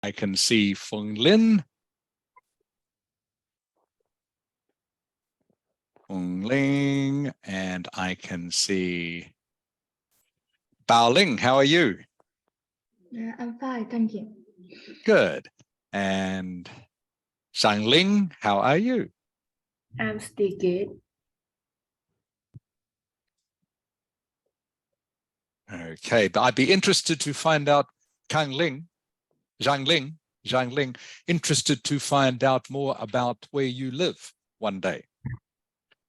I can see Feng Lin. Feng Ling, and I can see Bao Ling. How are you? I'm fine, thank you. Good. And Zhang Ling, how are you? I'm still good. Okay, but I'd be interested to find out, Zhang Ling, interested to find out more about where you live one day.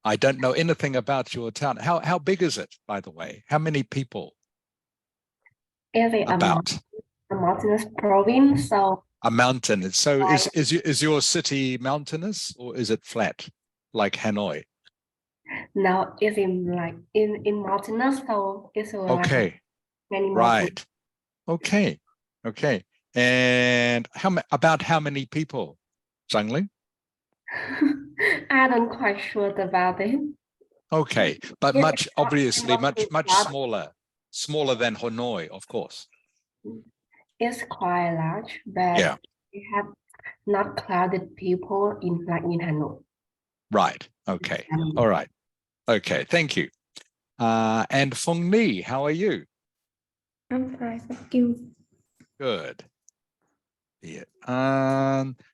I don't know anything about your town. How big is it, by the way? How many people? About a mountainous province, so a mountain. So is your city mountainous or is it flat like Hanoi? now it's in mountainous, so it's Okay, like many right. Okay, okay. And about how many people, Zhang Ling? I don't quite sure about it. Okay, but obviously much smaller than Hanoi, of course. It's quite large, but Yeah, we have not crowded people in Hanoi. right. Okay, all right. Okay, thank you. And Feng Ni, how are you? I'm fine, thank you. Good. Yeah.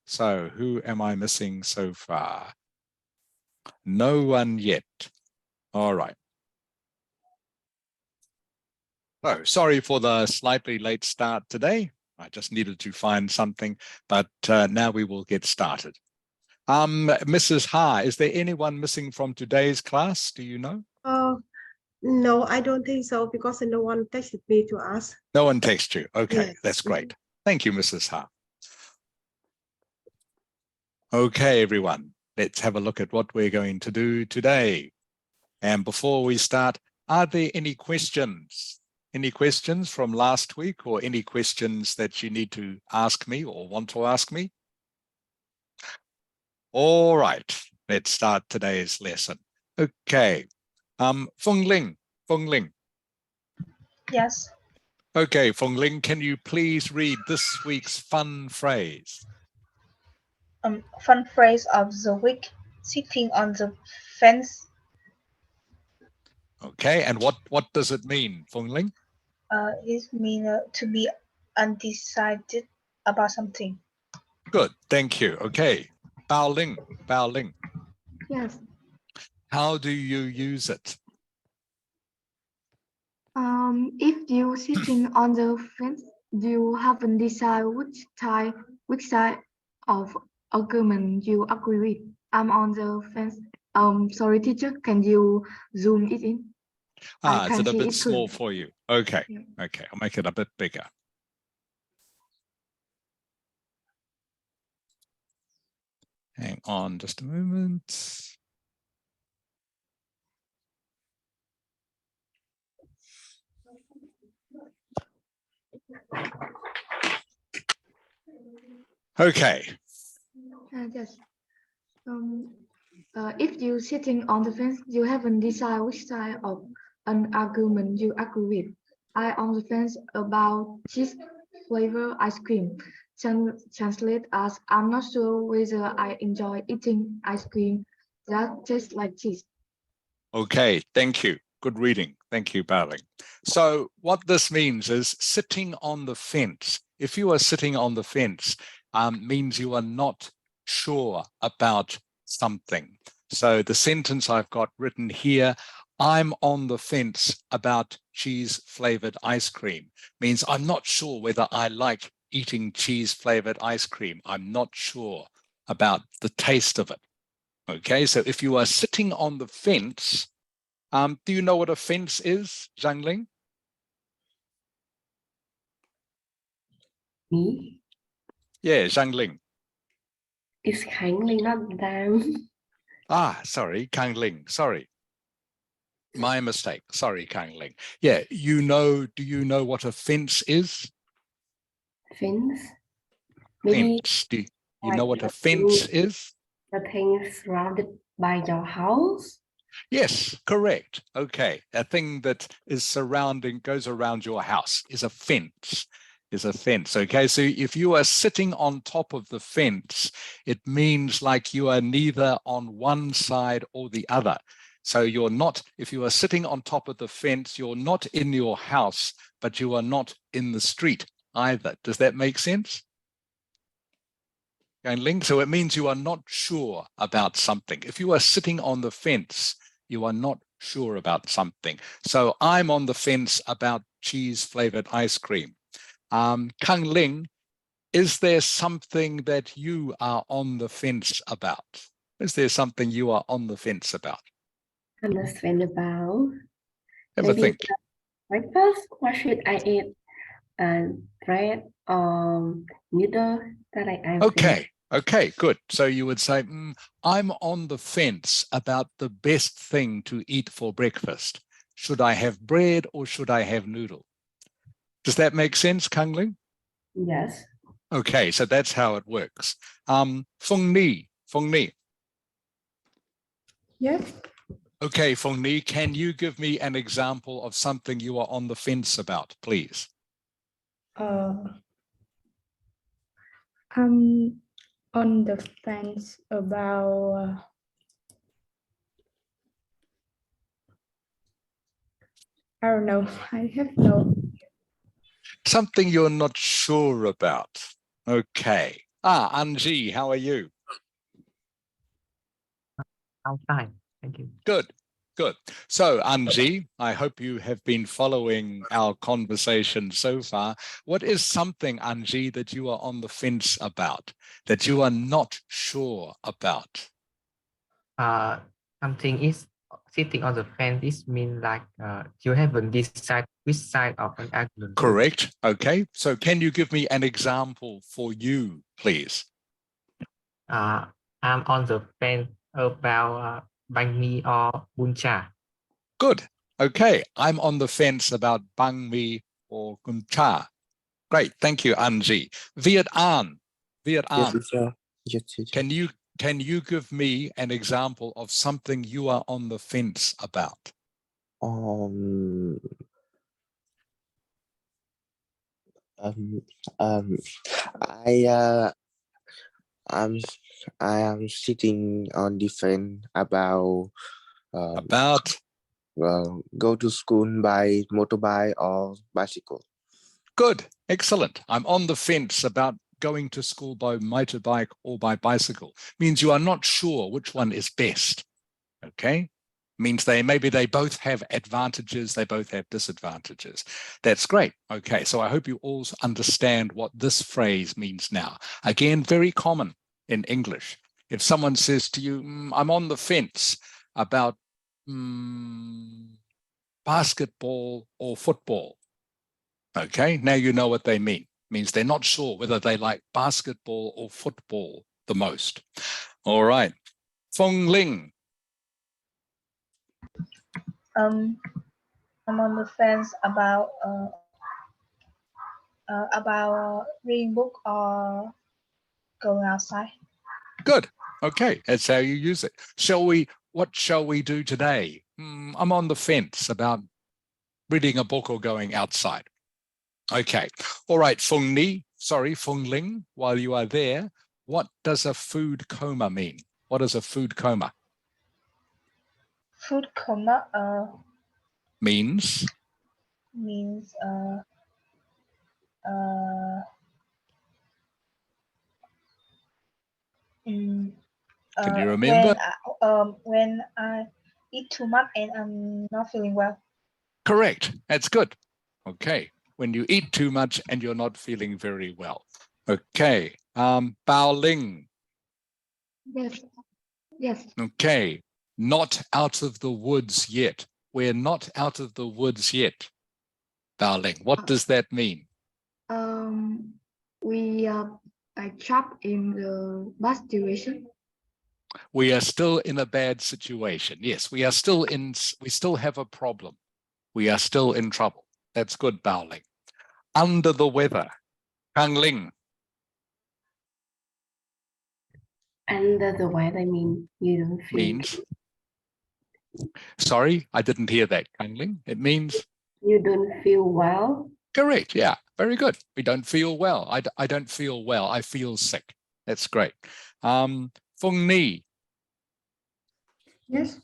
So who am I missing so far? No one yet. All right. Oh, sorry for the slightly late start today. I just needed to find something, but now we will get started. Mrs. Ha, is there anyone missing from today's class? Do you know? No, I don't think so because no one texted me to ask. No one texted you. Okay, Yes. that's great. Thank you, Mrs. Ha. Okay, everyone, let's have a look at what we're going to do today. And before we start, are there any questions? Any questions from last week or any questions that you need to ask me or want to ask me? All right, let's start today's lesson. Okay, Feng Ling. Yes. Okay, Feng Ling, can you please read this week's fun phrase? Fun phrase of the week, sitting on the fence. Okay, and what does it mean, Feng Ling? It means to be undecided about something. Good, thank you. Okay, Bao Ling. Yes. How do you use it? If you sitting on the fence, you haven't decided which side of argument you agree with. I'm on the fence. Sorry, teacher, can you zoom it in? Is it a bit small for you? Okay, yeah. Okay, I'll make it a bit bigger. Hang on just a moment. Okay. Yes. If you're sitting on the fence, you haven't decided which side of an argument you agree with. I on the fence about cheese flavor ice cream. Translate as I'm not sure whether I enjoy eating ice cream that tastes like cheese. Okay, thank you. Good reading. Thank you, Barling. So what this means is sitting on the fence. If you are sitting on the fence, means you are not sure about something. So the sentence I've got written here, I'm on the fence about cheese-flavored ice cream, means I'm not sure whether I like eating cheese-flavored ice cream. I'm not sure about the taste of it. Okay, so if you are sitting on the fence, do you know what a fence is, Zhang Ling? Me? Yeah, Zhang Ling. It's kindly not them. Sorry, Kang Ling, sorry. My mistake, sorry, Kang Ling. Yeah, do you know what a fence is? Fence? Maybe Fence, do you know what a fence is? The thing surrounded by your house? Yes, correct. Okay, a thing that is goes around your house is a fence. is a fence. Okay, so if you are sitting on top of the fence, it means like you are neither on one side or the other. So you're not, if you are sitting on top of the fence, you're not in your house, but you are not in the street either. Does that make sense? So it means you are not sure about something. If you are sitting on the fence, you are not sure about something. So I'm on the fence about cheese-flavored ice cream. Kang Ling, is there something that you are on the fence about? Is there something you are on the fence about? On the fence about Have a maybe think. breakfast. What should I eat? Bread or noodle that I'm Okay. Okay, good. So you would say, I'm on the fence about the best thing to eat for breakfast. Should I have bread or should I have noodle? Does that make sense, Kang Ling? Yes. Okay, so that's how it works. Feng Ni. Yes. Okay, Feng Ni, can you give me an example of something you are on the fence about, please? I'm on the fence about I don't know. I have no. Something you're not sure about. Okay. Anji, how are you? I'm fine, thank you. Good, good. So, Anji, I hope you have been following our conversation so far. What is something, Anji, that you are on the fence about, that you are not sure about? Something is sitting on the fence. This means like you haven't decided which side of an argument. Correct. Okay. So, can you give me an example for you, please? I'm on the fence about banh mi or bún chả. Good. Okay. I'm on the fence about banh mi or kum cha. Great. Thank you, Anji. Viet An. Yes, teacher. Yes, teacher. Can you give me an example of something you are on the fence about? I am sitting on the fence about go to school by motorbike or bicycle. Good, excellent. I'm on the fence about going to school by motorbike or by bicycle. Means you are not sure which one is best. Okay, means maybe they both have advantages, they both have disadvantages. That's great. Okay, so I hope you all understand what this phrase means now. Again, very common in English. If someone says to you, I'm on the fence about basketball or football. Okay, now you know what they mean. It means they're not sure whether they like basketball or football the most. All right, Feng Ling. I'm on the fence about reading book or going outside. Good. Okay, that's how you use it. What shall we do today? I'm on the fence about reading a book or going outside. Okay. All right, Feng Ling, while you are there, what does a food coma mean? What is a food coma? Food coma Means can you remember? when I eat too much and I'm not feeling well. Correct. That's good. Okay. When you eat too much and you're not feeling very well. Okay. Bao Ling. Yes. Yes. Okay. Not out of the woods yet. We're not out of the woods yet. Bao Ling. What does that mean? We are trapped in the bad situation. We are still in a bad situation. Yes, we still have a problem. We are still in trouble. That's good, Bao Ling. Under the weather. Kang Ling. Under the weather mean you don't feel. Means. Sorry, I didn't hear that, Kang Ling. It means. You don't feel well. Correct, yeah. very good. We don't feel well. I don't feel well. I feel sick. That's great. Phung Ni, Yes.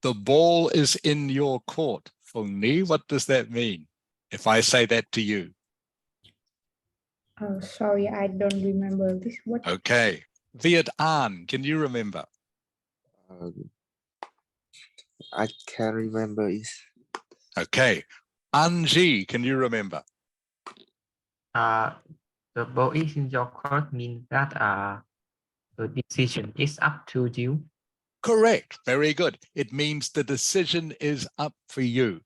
the ball is in your court. Phung Ni, what does that mean? If I say that to you. Oh, sorry, I don't remember this. What? Okay. Viet An, can you remember? I can't remember it. Okay. Anji, can you remember? The ball is in your court means that the decision is up to you. Correct. Very good. It means the decision is up for you.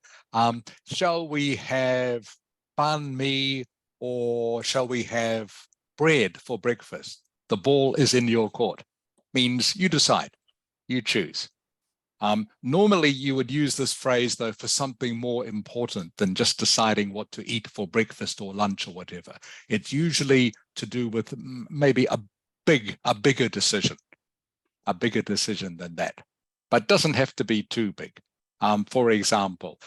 Shall we have banh mi or shall we have bread for breakfast? The ball is in your court. Means you decide, you choose. Normally, you would use this phrase, though, for something more important than just deciding what to eat for breakfast or lunch or whatever. It's usually to do with maybe a bigger decision than that, but doesn't have to be too big. For example,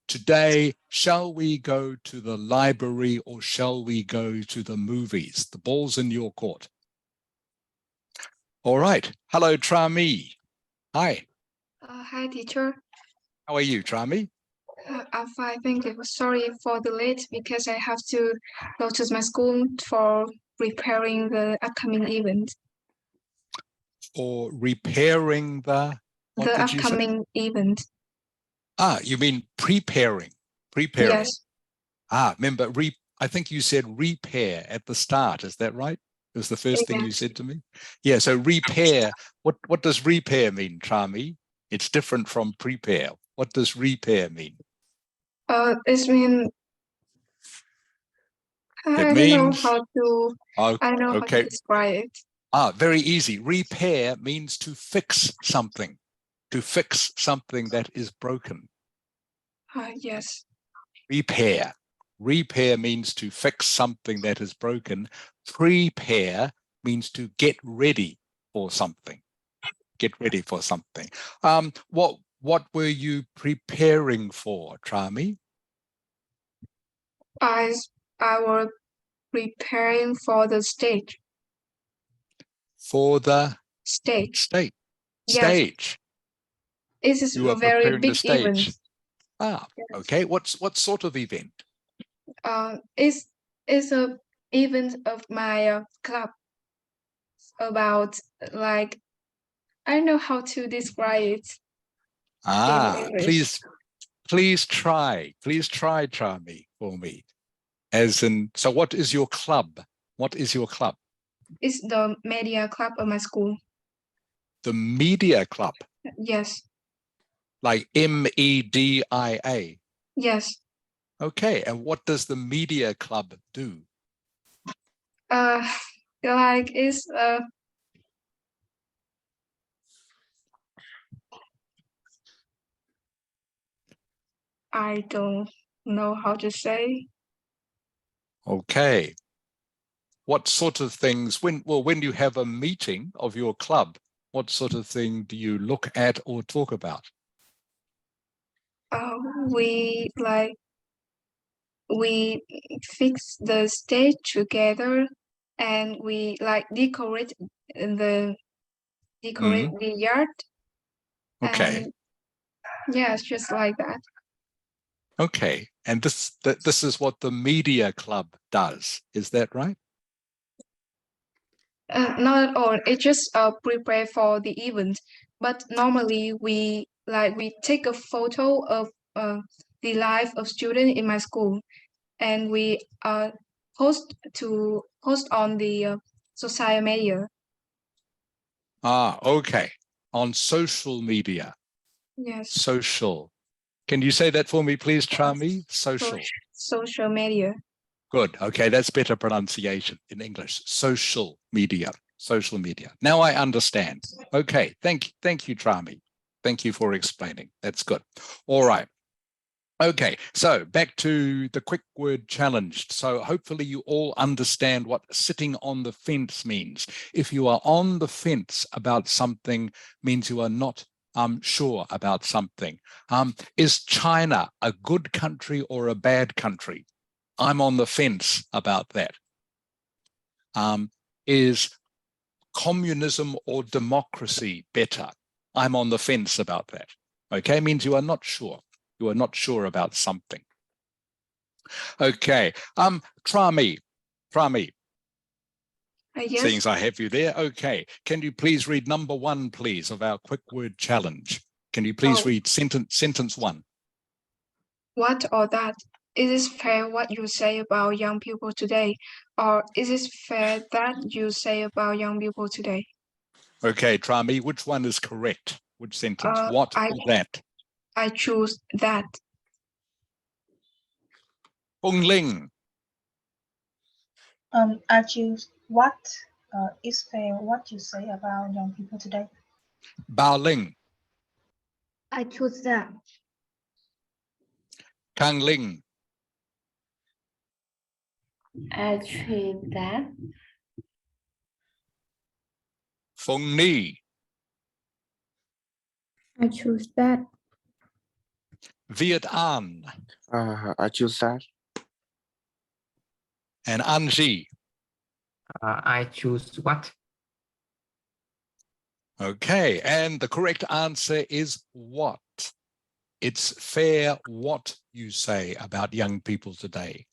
today, shall we go to the library or shall we go to the movies? The ball's in your court. All right. Hello, Trami. Hi. Hi, teacher. How are you, Trami? I'm fine, thank you. Sorry for the late because I have to go to my school for preparing the upcoming event. Or repairing the, what The did you say? upcoming event. Ah, you mean preparing. Yes, Remember, I think you said repair at the start. Is that right? It was the first thing you Yes. said to me. Yeah, so repair. What does repair mean, Trami? It's different from prepare. What does repair mean? It means I don't know means- how to. Oh, I don't know how to okay. describe it. Very easy. Repair means to fix something, to fix something that is broken. Yes. Repair. Repair means to fix something that is broken. Prepare means to get ready for something. Get ready for something. What were you preparing for, Trami? I was preparing for the stage. For the Stage. stage. Yes. Stage. It is You are a very preparing the big stage. event. Yes. Okay. What sort of event? It's a event of my club about like I don't know how to describe it in English. Please try, Trami, for me. As in, so what is your club? What is your club? It's the media club of my school. The media club, Yes. like MEDIA. Yes. Okay, and what does the media club do? Like it's I don't know how to say. Okay. What sort of things, when you have a meeting of your club, what sort of thing do you look at or talk about? We fix the stage together and we like decorate the yard. Okay. And yeah, it's just like that. Okay. And this is what the media club does. Is that right? Not at all. It just prepare for the event. But normally we take a photo of the life of student in my school, and we post on the social media. Okay. On social media. Yes. Social. Can you say that for me, please, Trami? Social. Social media. Good. Okay, that's better pronunciation in English. Social media. Social media. Now I understand. Okay, thank you, Trami. Thank you for explaining. That's good. All right. Okay, so back to the quick word challenge. So hopefully you all understand what sitting on the fence means. If you are on the fence about something, means you are not sure about something. Is China a good country or a bad country? I'm on the fence about that. Is communism or democracy better? I'm on the fence about that. Okay, means you are not sure. You are not sure about something. Okay, try me. Yes. Seeing as I have you there, okay. Can you please read number 1, please, of our quick word challenge? Can you please read sentence 1? What or that? Is it fair what you say about young people today? Or is it fair that you say about young people today? Okay, try me. Which one is correct? Which sentence? Uh, What I- or that? I choose that. Hung Ling. I choose what is fair what you say about young people today. Bao Ling. I choose that. Kang Ling. I choose that. Fung Ni. I choose that. Viet An. I choose that. And Anji. I choose what? Okay, and the correct answer is what? It's fair what you say about young people today.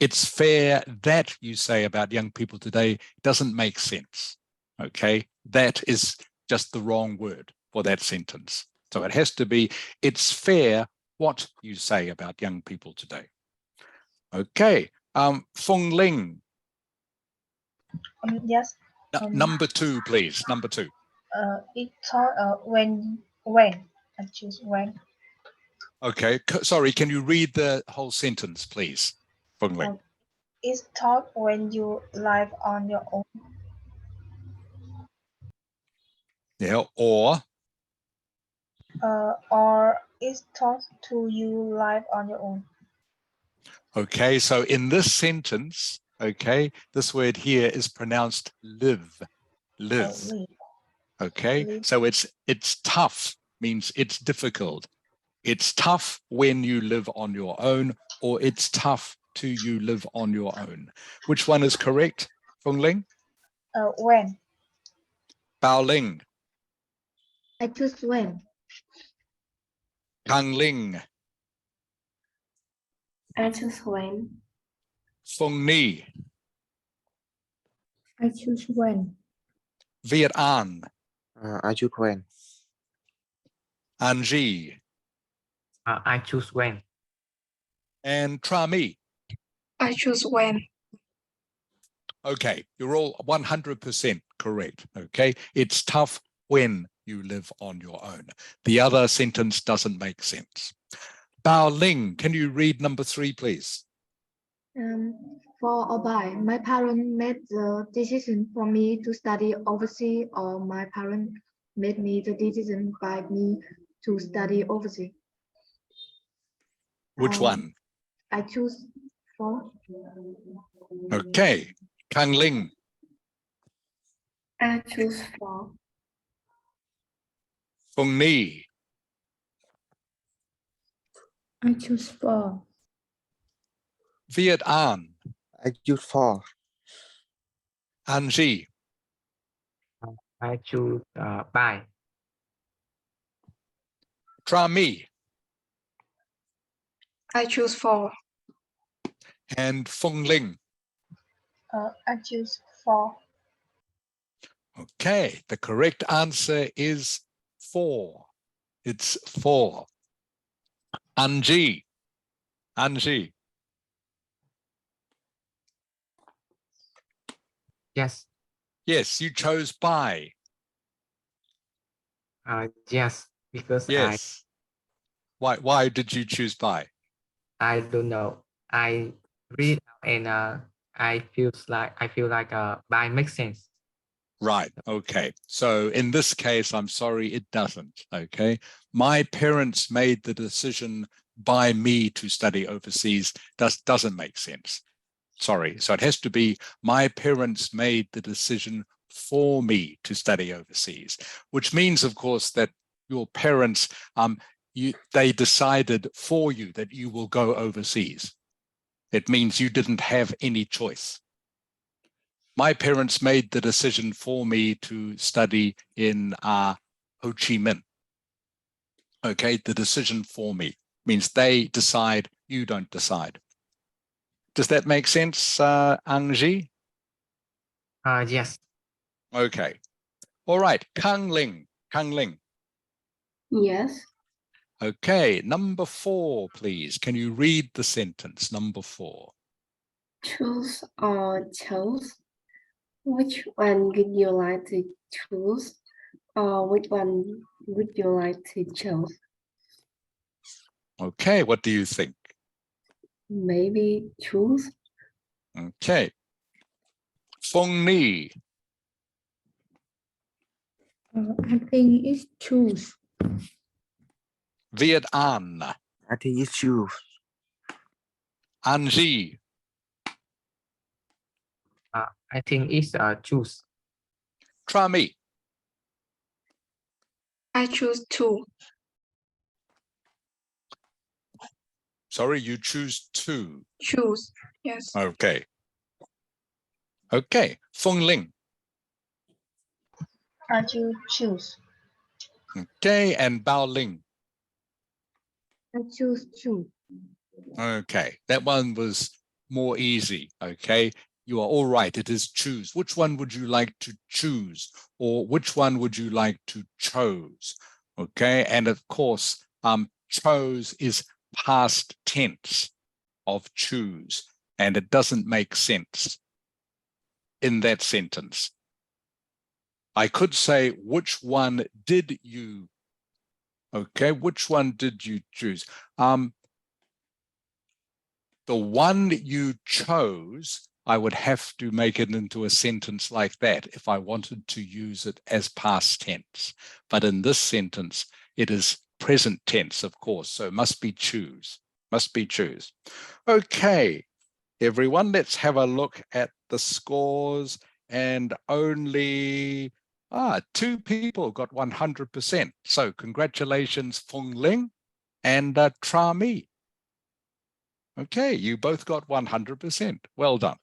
It's fair that you say about young people today doesn't make sense. Okay, that is just the wrong word for that sentence. So it has to be, it's fair what you say about young people today. Okay, Fung Ling. Yes. Number 2, please. Number 2. It taught when I choose when. Okay, sorry, can you read the whole sentence, please, Fung Ling? It's taught when you live on your own. Yeah, or It's taught to you live on your own. okay, so in this sentence, okay, this word here is pronounced live. Live. Okay, Live. so it's tough, means it's difficult. It's tough when you live on your own, or it's tough to you live on your own. Which one is correct, Fung Ling? When. Bao Ling. I choose when. Kang Ling. I choose when. Fung Ni. I choose when. Viet An. I choose when. Anji. I choose when. And Tra Mi. I choose when. Okay, you're all 100% correct. Okay, it's tough when you live on your own. The other sentence doesn't make sense. Bao Ling, can you read number 3, please? For or by, my parents made the decision for me to study overseas, or my parents made me the decision by me to study overseas. Which one? I choose for. Okay, Kang Ling. I choose for. Fung Ni. I choose for. Viet An. I choose for. Anji. I choose by. Tra Mi. I choose for. And Fung Ling. I choose for. Okay, the correct answer is 4. It's 4. Anji. Anji. Yes. Yes, you chose by. Yes, because Yes. Why did you choose by? I don't know. I read and I feel like by makes sense. Right. Okay. So in this case, I'm sorry, it doesn't. Okay. My parents made the decision by me to study overseas. Doesn't make sense. Sorry. So it has to be my parents made the decision for me to study overseas, which means, of course, that your parents, they decided for you that you will go overseas. It means you didn't have any choice. My parents made the decision for me to study in Ho Chi Minh. Okay, the decision for me means they decide, you don't decide. Does that make sense, Angie? Yes. Okay. All right, Kang Ling. Kang Ling. Yes. Okay, number 4, please. Can you read the sentence, number 4? Choose or chose. Which one would you like to choose? Or which one would you like to choose? Okay, what do you think? Maybe choose. Okay. Phong Ni. I think it's choose. Viet An. I think it's choose. Angie. I think it's choose. Trami. I choose 2. Sorry, you choose 2. Choose. Yes. Okay. Okay. Phong Ling. I choose. Okay, and Bao Ling. I choose 2. Okay, that one was more easy. Okay, you are all right. It is choose. Which one would you like to choose, or which one would you like to chose? Okay, and of course, chose is past tense of choose, and it doesn't make sense in that sentence. I could say, which one did you? Okay, which one did you choose? The one you chose, I would have to make it into a sentence like that if I wanted to use it as past tense. But in this sentence, it is present tense, of course, so must be choose, must be choose. Okay, everyone, let's have a look at the scores, and only 2 people got 100%. So congratulations, Phong Ling and Tra Mi. Okay, you both got 100%. Well done.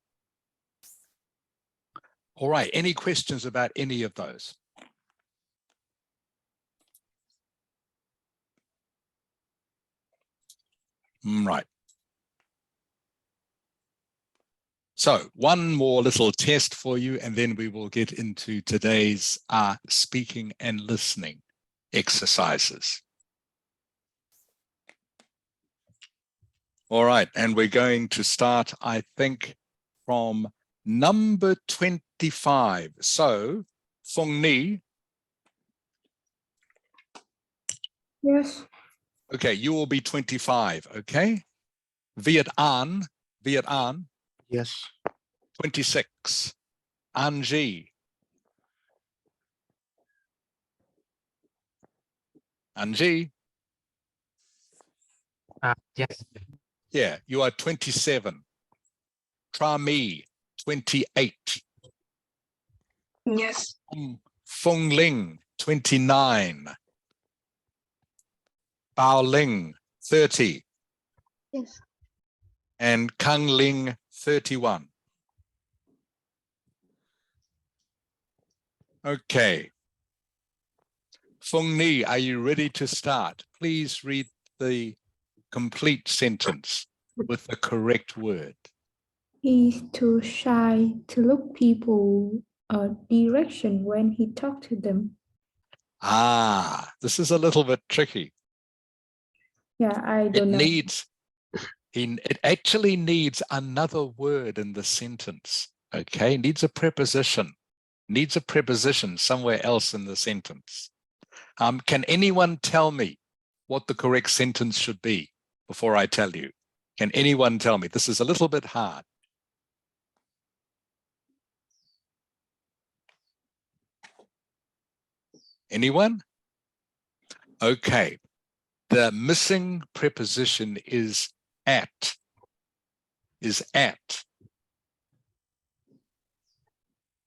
All right, any questions about any of those? Right. So one more little test for you, and then we will get into today's speaking and listening exercises. All right, and we're going to start, I think, from number 25. So, Phong Ni. Yes. Okay, you will be 25, okay? Viet An. Yes. 26. Angie. Yes. Yeah, you are 27. Tra Mi, 28. Yes. Phong Ling, 29. Bao Ling, 30. Yes. And Kang Ling, 31. Okay. Phong Ni, are you ready to start? Please read the complete sentence with the correct word. He's too shy to look people a direction when he talks to them. This is a little bit tricky. Yeah, I don't know. It actually needs another word in the sentence. Okay, needs a preposition somewhere else in the sentence. Can anyone tell me what the correct sentence should be before I tell you? Can anyone tell me? This is a little bit hard. Anyone? Okay. The missing preposition is at.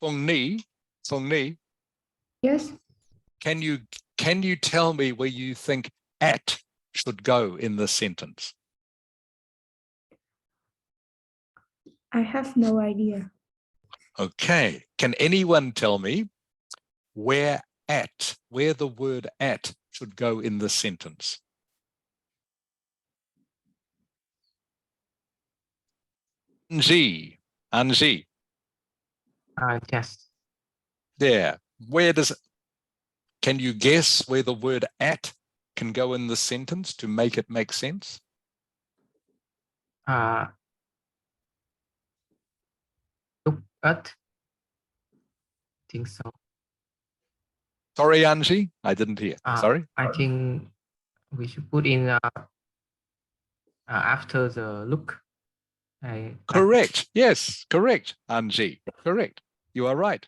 Phong Ni, Yes. can you tell me where you think at should go in this sentence? I have no idea. Okay, can anyone tell me where the word at should go in this sentence? Anji, Yes. there. Can you guess where the word at can go in the sentence to make it make sense? Look at. Think so. Sorry, Anji, I didn't hear. Sorry. I think we should put in after the look. Correct. Yes, correct, Anji. Correct. You are right.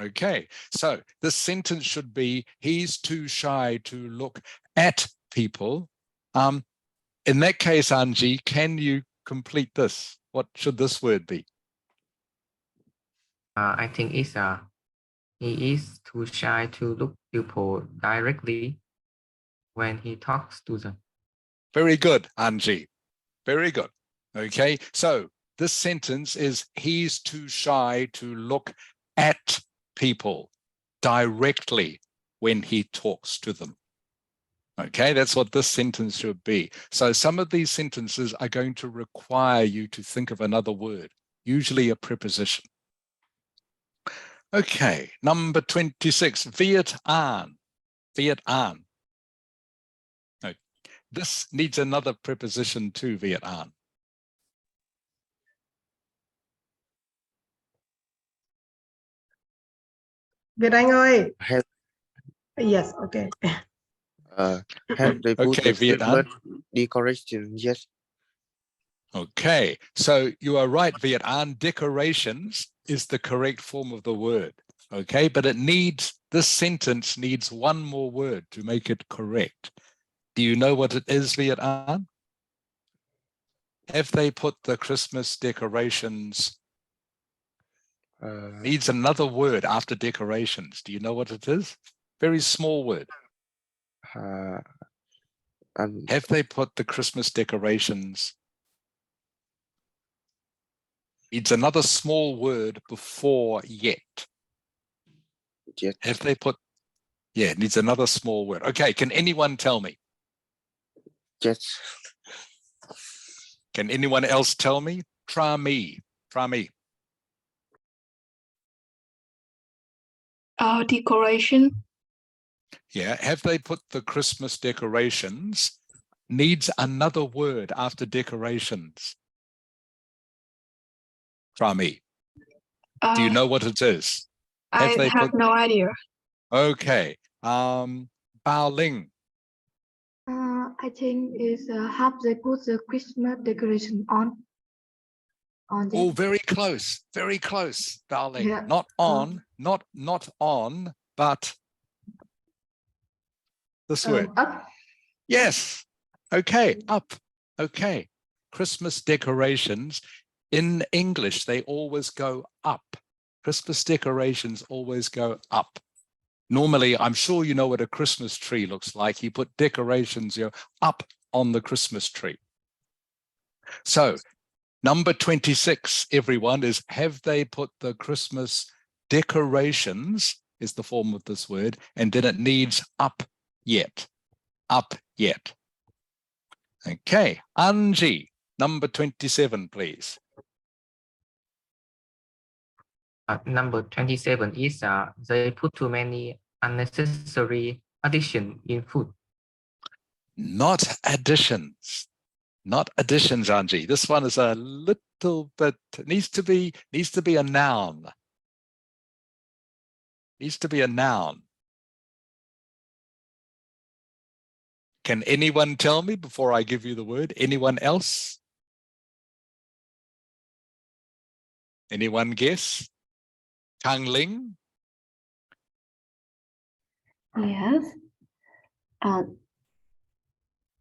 Okay, so this sentence should be, he's too shy to look at people. In that case, Anji, can you complete this? What should this word be? I think it's he is too shy to look people directly when he talks to them. Very good, Anji. Very good. Okay, so this sentence is, he's too shy to look at people directly when he talks to them. Okay, that's what this sentence should be. So some of these sentences are going to require you to think of another word, usually a preposition. Okay, number 26, Viet An. Viet An. No, this needs another preposition too, Viet An. Việt Anh ơi. Have Yes, okay. have they put Okay, the Viet An. Christmas decoration? Yes. Okay, so you are right, Viet An. Decorations is the correct form of the word. Okay, but this sentence needs one more word to make it correct. Do you know what it is, Viet An? Have they put the Christmas decorations? Needs another word after decorations. Do you know what it is? Very small word. Have they put the Christmas decorations? Needs another small word before yet. Yet. Have they put, yeah, it needs another small word. Okay, can anyone tell me? Yes. Can anyone else tell me? Try me. Decoration. Yeah, have they put the Christmas decorations? Needs another word after decorations. Try me. Do you know what it is? I have no idea. Okay. Bao Ling. I think is have they put the Christmas decoration on? Oh, very close, Bao Ling. Yeah. Not on, not on, but this word. Up. Yes. Okay, up. Okay. Christmas decorations in English, they always go up. Christmas decorations always go up. Normally, I'm sure you know what a Christmas tree looks like. You put decorations, up on the Christmas tree. So number 26, everyone, is have they put the Christmas decorations is the form of this word, and then it needs up yet. Up yet. Okay, Anji, number 27, please. Number 27 is they put too many unnecessary addition in food. Not additions. Not additions, Anji. This one is a little bit, needs to be a noun. Needs to be a noun. Can anyone tell me before I give you the word? Anyone else? Anyone guess? Tang Ling? Yes.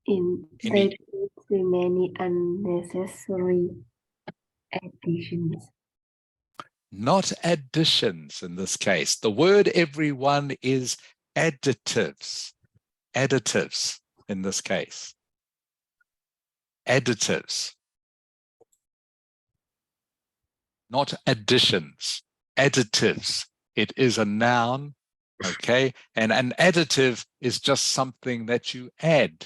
They put too many unnecessary additions. Not additions in this case. The word, everyone, is additives. Additives in this case. Additives. not additions, additives. It is a noun, okay? And an additive is just something that you add.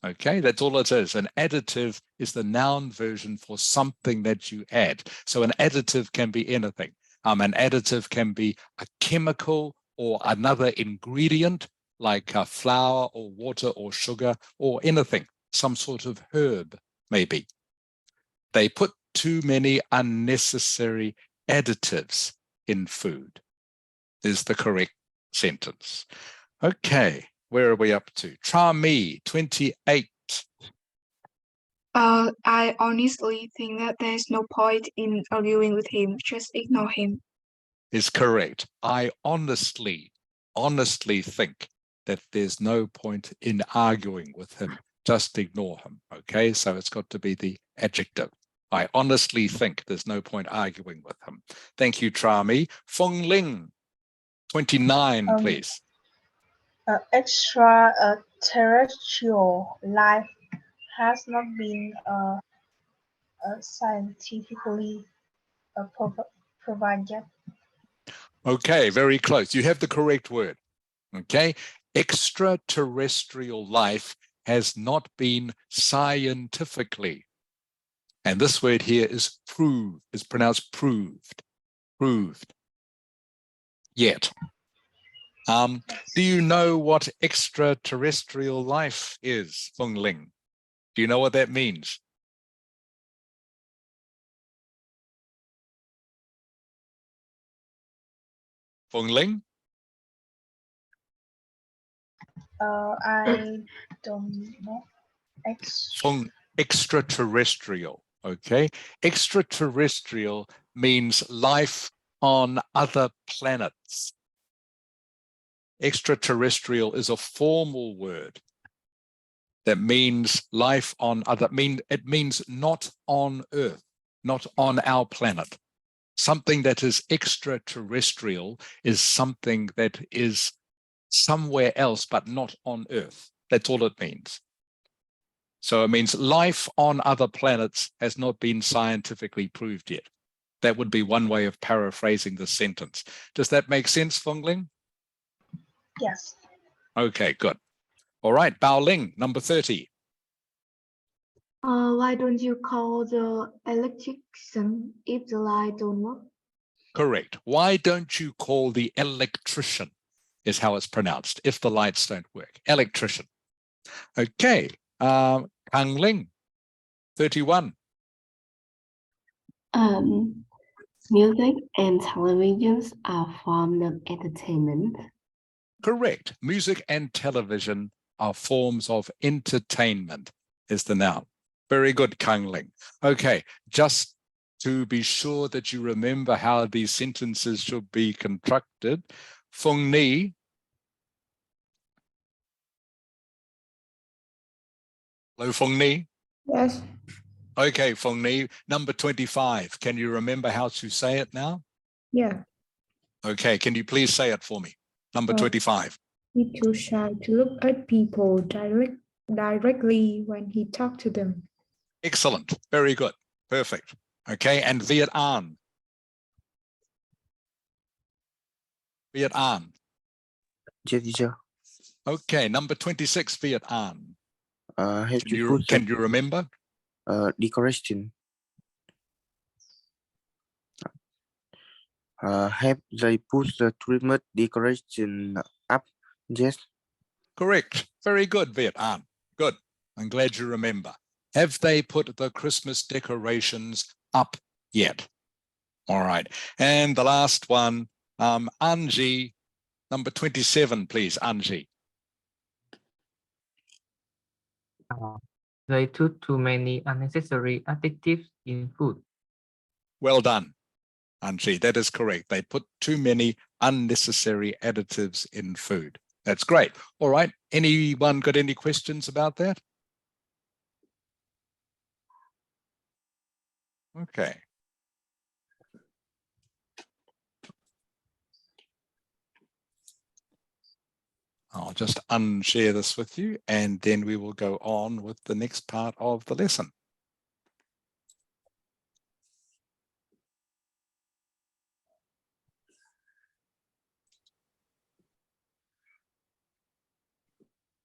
Okay, that's all it is. An additive is the noun version for something that you add. So an additive can be anything. An additive can be a chemical or another ingredient like flour or water or sugar or anything, some sort of herb maybe. They put too many unnecessary additives in food is the correct sentence. Okay, where are we up to? Try me, 28. I honestly think that there's no point in arguing with him. Just ignore him. Is correct. I honestly think that there's no point in arguing with him. Just ignore him. Okay, so it's got to be the adjective. I honestly think there's no point arguing with him. Thank you, Trami. Feng Ling, 29, please. Extraterrestrial life has not been scientifically provided yet. Okay, very close. You have the correct word. Okay, extraterrestrial life has not been scientifically. And this word here is proved, is pronounced proved, yet. Do you know what extraterrestrial life is, Feng Ling? Do you know what that means? Feng Ling? I don't know. Extraterrestrial, okay? Extraterrestrial means life on other planets. Extraterrestrial is a formal word that means life on other, it means not on Earth, not on our planet. Something that is extraterrestrial is something that is somewhere else, but not on Earth. That's all it means. So it means life on other planets has not been scientifically proved yet. That would be one way of paraphrasing the sentence. Does that make sense, Feng Ling? Yes. Okay, good. All right, Bao Ling, number 30. Why don't you call the electrician if the light don't work? Correct. Why don't you call the electrician is how it's pronounced, if the lights don't work. Electrician. Okay, Kang Ling, 31. Music and televisions are forms of entertainment. Correct. Music and television are forms of entertainment is the noun. Very good, Kang Ling. Okay, just to be sure that you remember how these sentences should be constructed, Feng Ni. Hello, Feng Ni. Yes. Okay, Feng Ni, number 25. Can you remember how to say it now? Yeah. Okay, can you please say it for me? Number 25. He's too shy to look at people directly when he talks to them. Excellent. Very good. Perfect. Okay, and Viet An. Viet An. Yes, teacher. Okay, number 26, Viet An. Can you remember? Decoration. Have they put the Christmas decoration up? Yes. Correct. Very good, Viet An. Good. I'm glad you remember. Have they put the Christmas decorations up yet? All right. And the last one, Anji, number 27, please, Anji. They took too many unnecessary additives in food. Well done, Anji. That is correct. They put too many unnecessary additives in food. That's great. All right. Anyone got any questions about that? Okay. I'll just unshare this with you, and then we will go on with the next part of the lesson.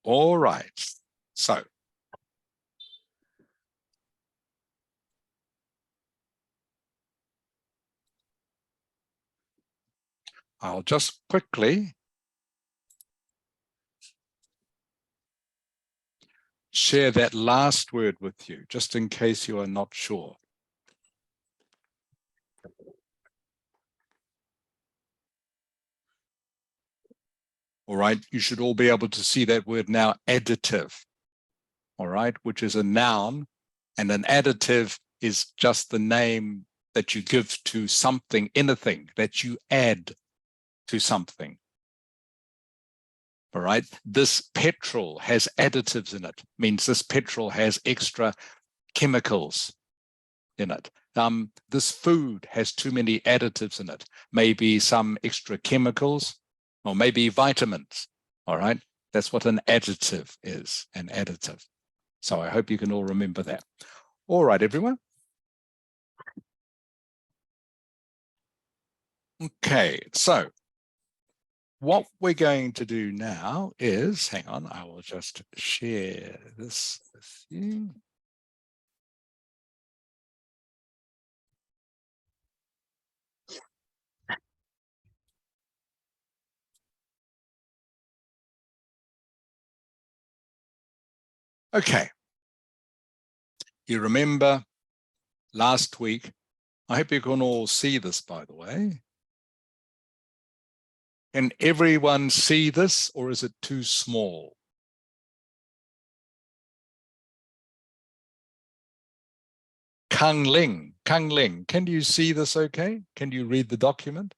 All right. So I'll just quickly share that last word with you, just in case you are not sure. All right, you should all be able to see that word now, additive. All right, which is a noun, and an additive is just the name that you give to something, anything that you add to something. All right, this petrol has additives in it, means this petrol has extra chemicals in it. This food has too many additives in it, maybe some extra chemicals or maybe vitamins. All right, that's what an additive is, an additive. So I hope you can all remember that. All right, everyone. Okay, so what we're going to do now is, hang on, I will just share this with you. Okay. You remember last week, I hope you can all see this, by the way. Can everyone see this, or is it too small? Kang Ling, can you see this okay? Can you read the document?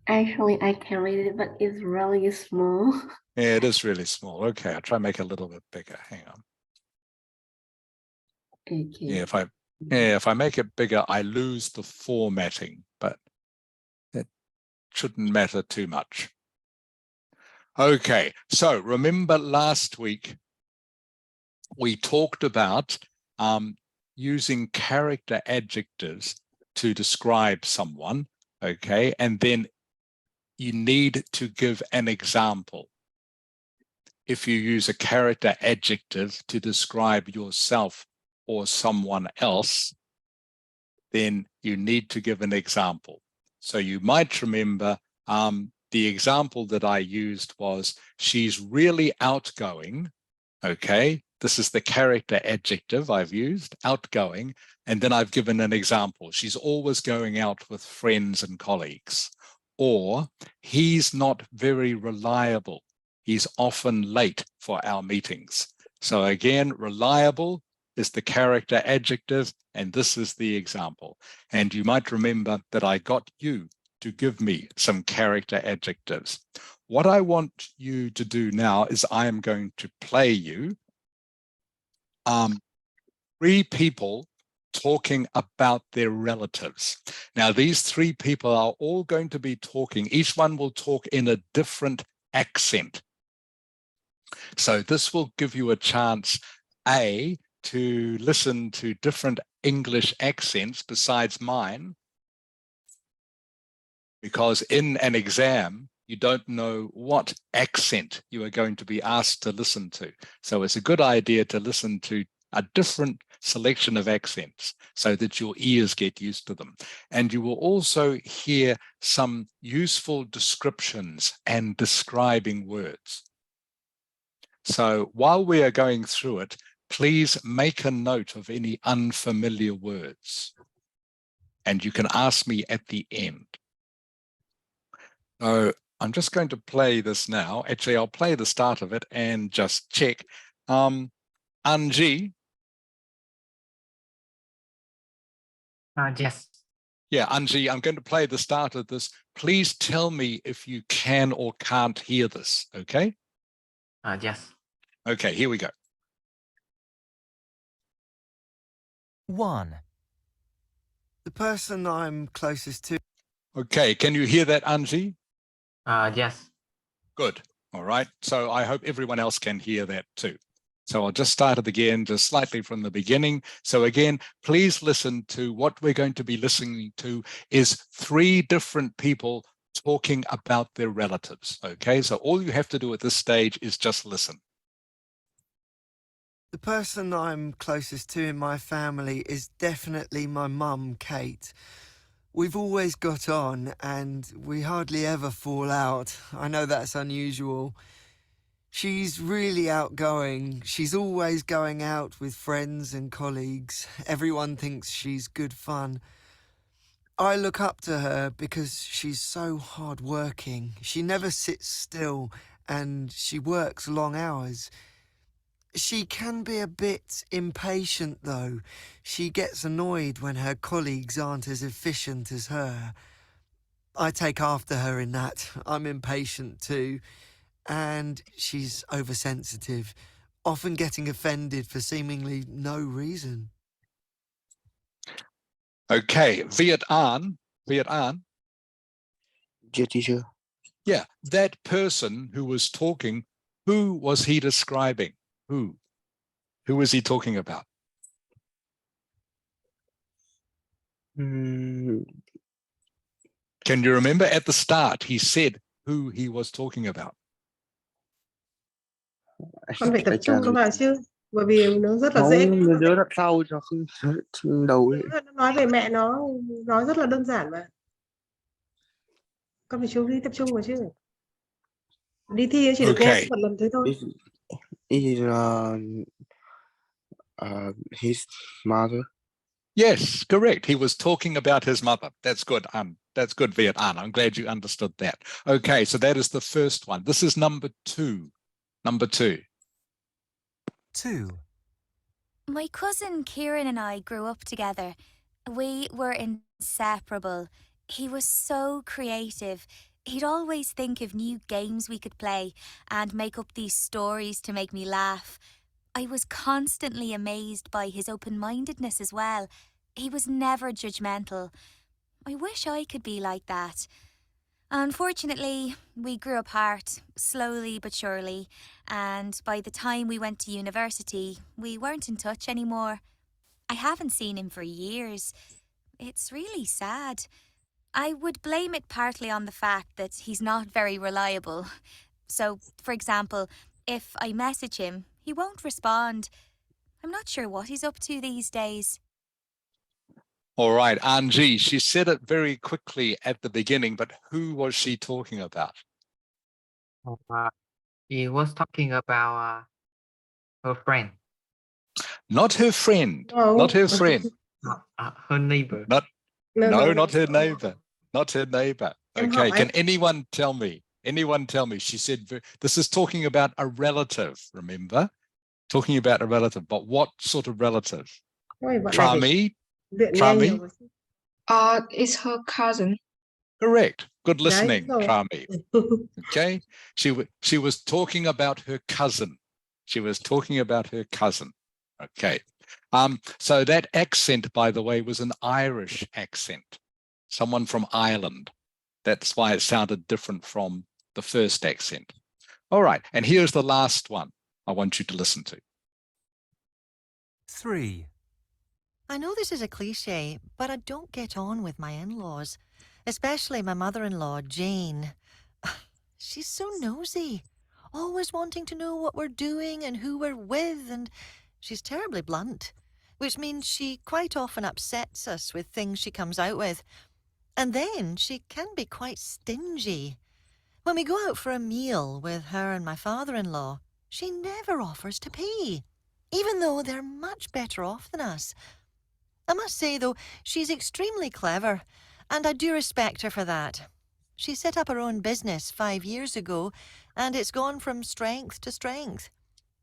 Actually, I can read it, but it's really small. Yeah, it is really small. Okay, I'll try and make it a little bit bigger. Hang on. Okay. Yeah, if I make it bigger, I lose the formatting, but it shouldn't matter too much. Okay, so remember last week we talked about using character adjectives to describe someone, okay? And then you need to give an example. If you use a character adjective to describe yourself or someone else, then you need to give an example. So you might remember the example that I used was, she's really outgoing, okay? This is the character adjective I've used, outgoing, and then I've given an example. She's always going out with friends and colleagues. Or, he's not very reliable. He's often late for our meetings. So again, reliable is the character adjective, and this is the example. And you might remember that I got you to give me some character adjectives. What I want you to do now is I am going to play you 3 people talking about their relatives. Now, these 3 people are all going to be talking. Each one will talk in a different accent. So this will give you a chance, A, to listen to different English accents besides mine, because in an exam, you don't know what accent you are going to be asked to listen to. So it's a good idea to listen to a different selection of accents so that your ears get used to them. And you will also hear some useful descriptions and describing words. So while we are going through it, please make a note of any unfamiliar words. And you can ask me at the end. So I'm just going to play this now. Actually, I'll play the start of it and just check. Anji. Yes. Yeah, Anji, I'm going to play the start of this. Please tell me if you can or can't hear this, okay? Yes. Okay, here we go. 1. The person I'm closest to. Okay, can you hear that, Anji? Yes. Good. All right. So I hope everyone else can hear that too. So I'll just start it again, just slightly from the beginning. So again, please listen to what we're going to be listening to is 3 different people talking about their relatives. Okay, so all you have to do at this stage is just listen. The person I'm closest to in my family is definitely my mum, Kate. We've always got on and we hardly ever fall out. I know that's unusual. She's really outgoing. She's always going out with friends and colleagues. Everyone thinks she's good fun. I look up to her because she's so hardworking. She never sits still and she works long hours. She can be a bit impatient though. She gets annoyed when her colleagues aren't as efficient as her. I take after her in that. I'm impatient too. And she's oversensitive, often getting offended for seemingly no reason. Okay, Viet An. Yeah, teacher. Yeah, that person who was talking, who was he describing? Who? Who was he talking about? Hmm, Can you remember at the start, he said who he was talking about? Con phải tập anh trung chàng nó vào chứ, bởi vì nó rất là không dễ. nhớ đoạn sau cho không đầu ấy. Nó nói về mẹ nó nói rất là đơn giản mà. Con phải chú ý tập trung vào chứ. Đi thi chỉ được nghe Okay. một lần thế thôi. Is his mother. Yes, correct. He was talking about his mother. That's good. That's good, Viet An. I'm glad you understood that. Okay, so that is the first one. This is number 2. Number 2. 2. My cousin Kieran and I grew up together. We were inseparable. He was so creative. He'd always think of new games we could play and make up these stories to make me laugh. I was constantly amazed by his open-mindedness as well. He was never judgmental. I wish I could be like that. Unfortunately, we grew apart, slowly but surely, and by the time we went to university, we weren't in touch anymore. I haven't seen him for years. It's really sad. I would blame it partly on the fact that he's not very reliable. So, for example, if I message him, he won't respond. I'm not sure what he's up to these days. All right, Angie, she said it very quickly at the beginning, but who was she talking about? He was talking about her friend. Not her friend. No. Not her friend. Her neighbor. Not No. not her neighbor. Not her neighbor. Em Okay, hỏi can anh. anyone tell me? Anyone tell me? She said this is talking about a relative, remember? Talking about a relative, but what sort of relative? Ôi, bọn này Try phải me. luyện Try nghe me. nhiều vào chứ. It's her cousin. Correct. Good Đấy, listening, rồi. try me. Okay. She was talking about her cousin. She was talking about her cousin. Okay. So that accent, by the way, was an Irish accent. Someone from Ireland. That's why it sounded different from the first accent. All right. And here's the last one I want you to listen to. 3. I know this is a cliche, but I don't get on with my in-laws, especially my mother-in-law, Jane. She's so nosy, always wanting to know what we're doing and who we're with, and she's terribly blunt, which means she quite often upsets us with things she comes out with. And then she can be quite stingy. When we go out for a meal with her and my father-in-law, she never offers to pay, even though they're much better off than us. I must say, though, she's extremely clever, and I do respect her for that. She set up her own business 5 years ago, and it's gone from strength to strength.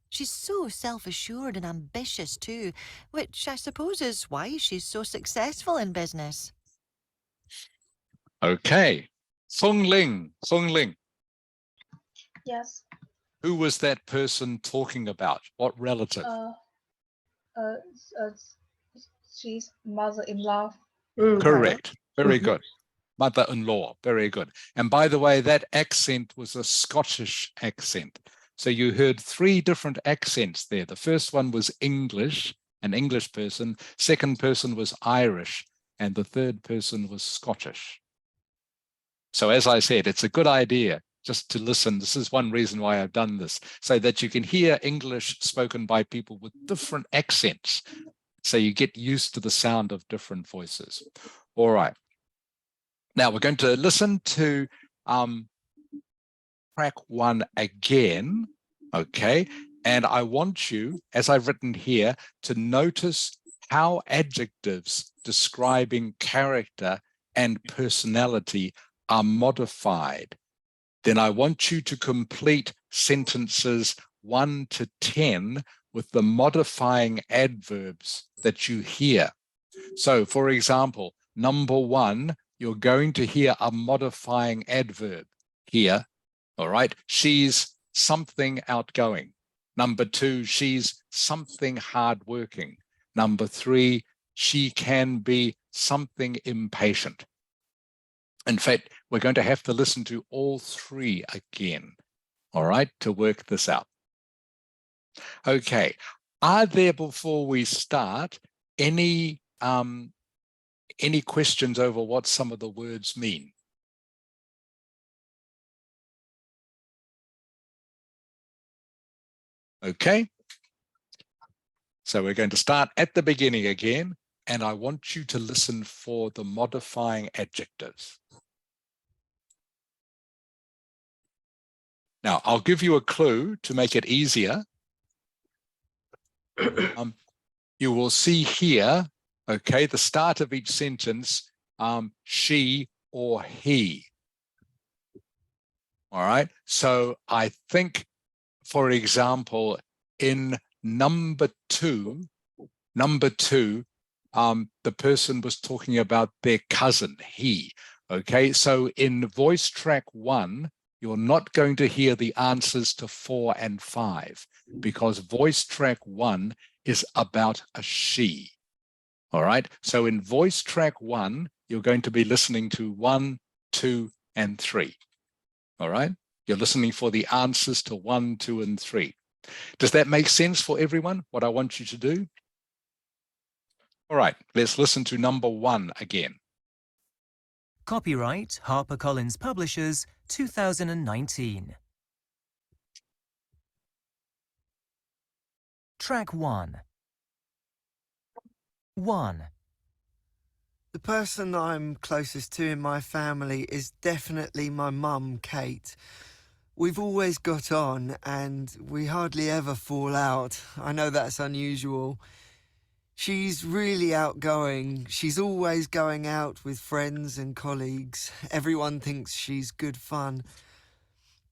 She's so self-assured and ambitious too, which I suppose is why she's so successful in business. Okay. Song Ling. Yes. Who was that person talking about? What relative? She's mother-in-law. Correct. Very good. Mother-in-law. Very good. And by the way, that accent was a Scottish accent. So you heard 3 different accents there. The first one was English, an English person. Second person was Irish. And the third person was Scottish. So as I said, it's a good idea just to listen. This is one reason why I've done this, so that you can hear English spoken by people with different accents. So you get used to the sound of different voices. All right. Now we're going to listen to track 1 again, okay? And I want you, as I've written here, to notice how adjectives describing character and personality are modified. Then I want you to complete sentences 1 to 10 with the modifying adverbs that you hear. So, for example, number 1, you're going to hear a modifying adverb here. All right, she's something outgoing. Number 2, she's something hardworking. Number 3, she can be something impatient. In fact, we're going to have to listen to all 3 again, all right, to work this out. Okay, are there, before we start, any questions over what some of the words mean? Okay, so we're going to start at the beginning again, and I want you to listen for the modifying adjectives. Now, I'll give you a clue to make it easier. You will see here, okay, the start of each sentence, she or he. All right, so I think, for example, in number two, the person was talking about their cousin, he. Okay, so in voice track 1, you're not going to hear the answers to 4 and 5 because voice track 1 is about a she. All right, so in voice track 1, you're going to be listening to 1, 2, and 3. All right, you're listening for the answers to 1, 2, and 3. Does that make sense for everyone, what I want you to do? All right, let's listen to number 1 again. Copyright HarperCollins Publishers 2019. Track 1. 1. The person I'm closest to in my family is definitely my mum, Kate. We've always got on and we hardly ever fall out. I know that's unusual. She's really outgoing. She's always going out with friends and colleagues. Everyone thinks she's good fun.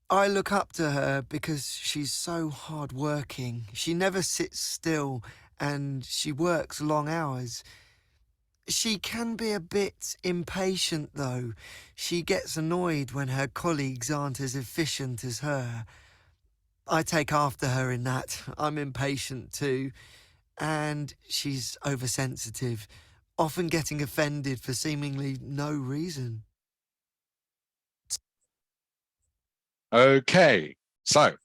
I look up to her because she's so hardworking. She never sits still and she works long hours. She can be a bit impatient though. She gets annoyed when her colleagues aren't as efficient as her. I take after her in that. I'm impatient too. And she's oversensitive, often getting offended for seemingly no reason. Okay, so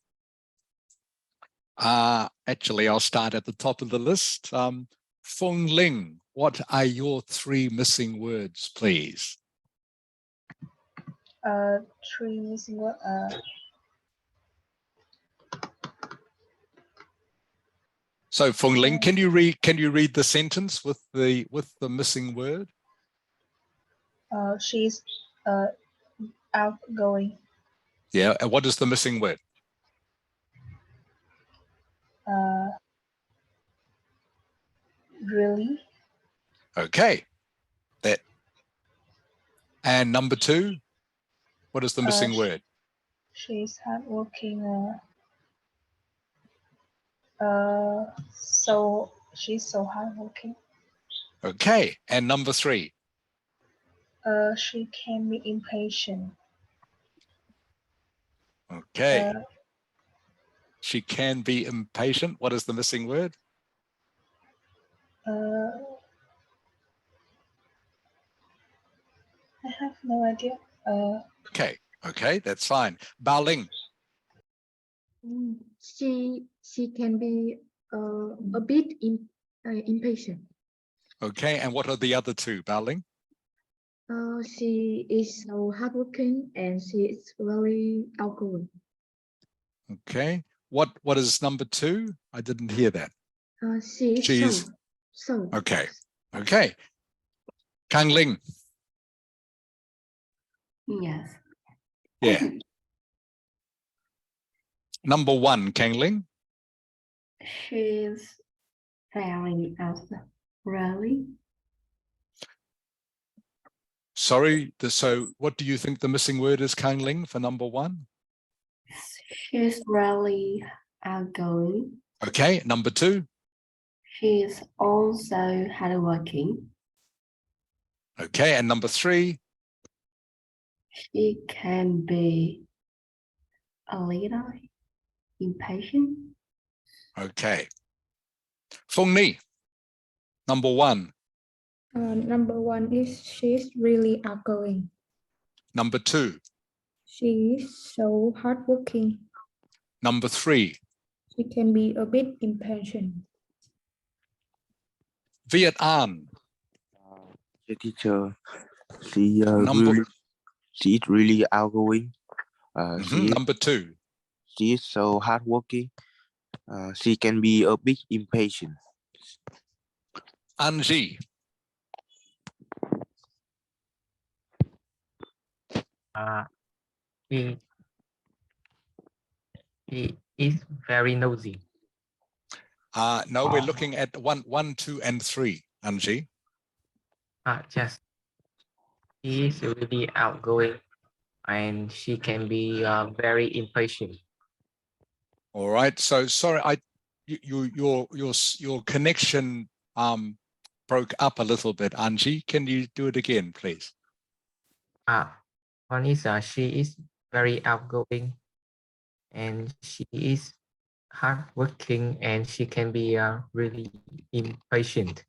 actually I'll start at the top of the list. Feng Ling, what are your 3 missing words, please? 3 missing words. So Feng Ling, can you read the sentence with the missing word? She's outgoing. Yeah, and what is the missing word? Really? Okay, that. And number 2, what is the missing word? She's hardworking. So she's so hardworking. Okay, and number 3? She can be impatient. Okay. She can be impatient. What is the missing word? I have no idea. Okay, that's fine. Bao Ling. She can be a bit impatient. Okay, and what are the other 2, Bao Ling? She is so hardworking and she is very outgoing. Okay. What is number 2? I didn't hear that. She is She's so. okay. Okay. Kang Ling. Yes. Yeah. Number 1, Kang Ling. She's very really. Sorry. So what do you think the missing word is, Kang Ling, for number 1? She's really outgoing. Okay. Number 2. She is also hardworking. Okay. And number 3. She can be a little impatient. Okay. Fung Ni. Number 1. Number 1 is she's really outgoing. Number 2. She is so hardworking. Number 3. She can be a bit impatient. Viet An. Teacher, she Number she is really outgoing. Number 2. She is so hardworking. She can be a bit impatient. Anji. He is very nosy. No, we're looking at 1, 2, and 3, Anji. Yes. He is really outgoing, and she can be very impatient. All right. So sorry, your connection broke up a little bit, Anji. Can you do it again, please? One is she is very outgoing, and she is hardworking, and she can be really impatient.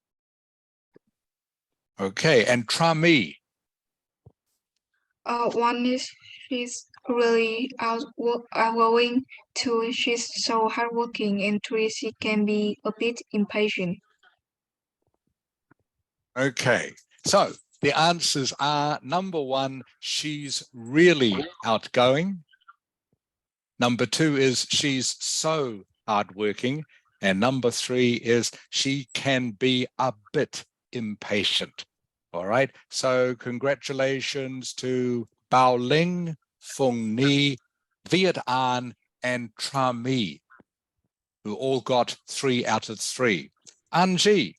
Okay. And Trami. One is she's really outgoing. 2, she's so hardworking, and 3, she can be a bit impatient. Okay. So the answers are: number 1, she's really outgoing. Number 2 is she's so hardworking. And number 3 is she can be a bit impatient. All right. So congratulations to Bao Ling, Fung Ni, Viet An, and Trami, who all got 3 out of 3. Anji.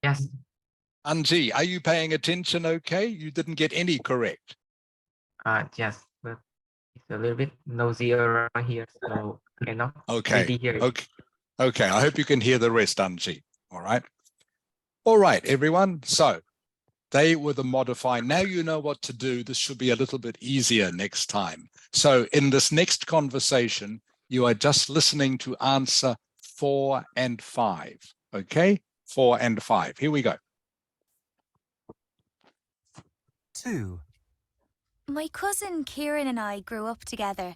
Yes. Anji, are you paying attention okay? You didn't get any correct. Yes, but it's a little bit noisy around here, so cannot really hear it. Okay. Okay. I hope you can hear the rest, Anji. All right. All right, everyone. So they were the modifier. Now you know what to do. This should be a little bit easier next time. So in this next conversation, you are just listening to answer 4 and 5. Okay? 4 and 5. Here we go. 2. My cousin Kieran and I grew up together.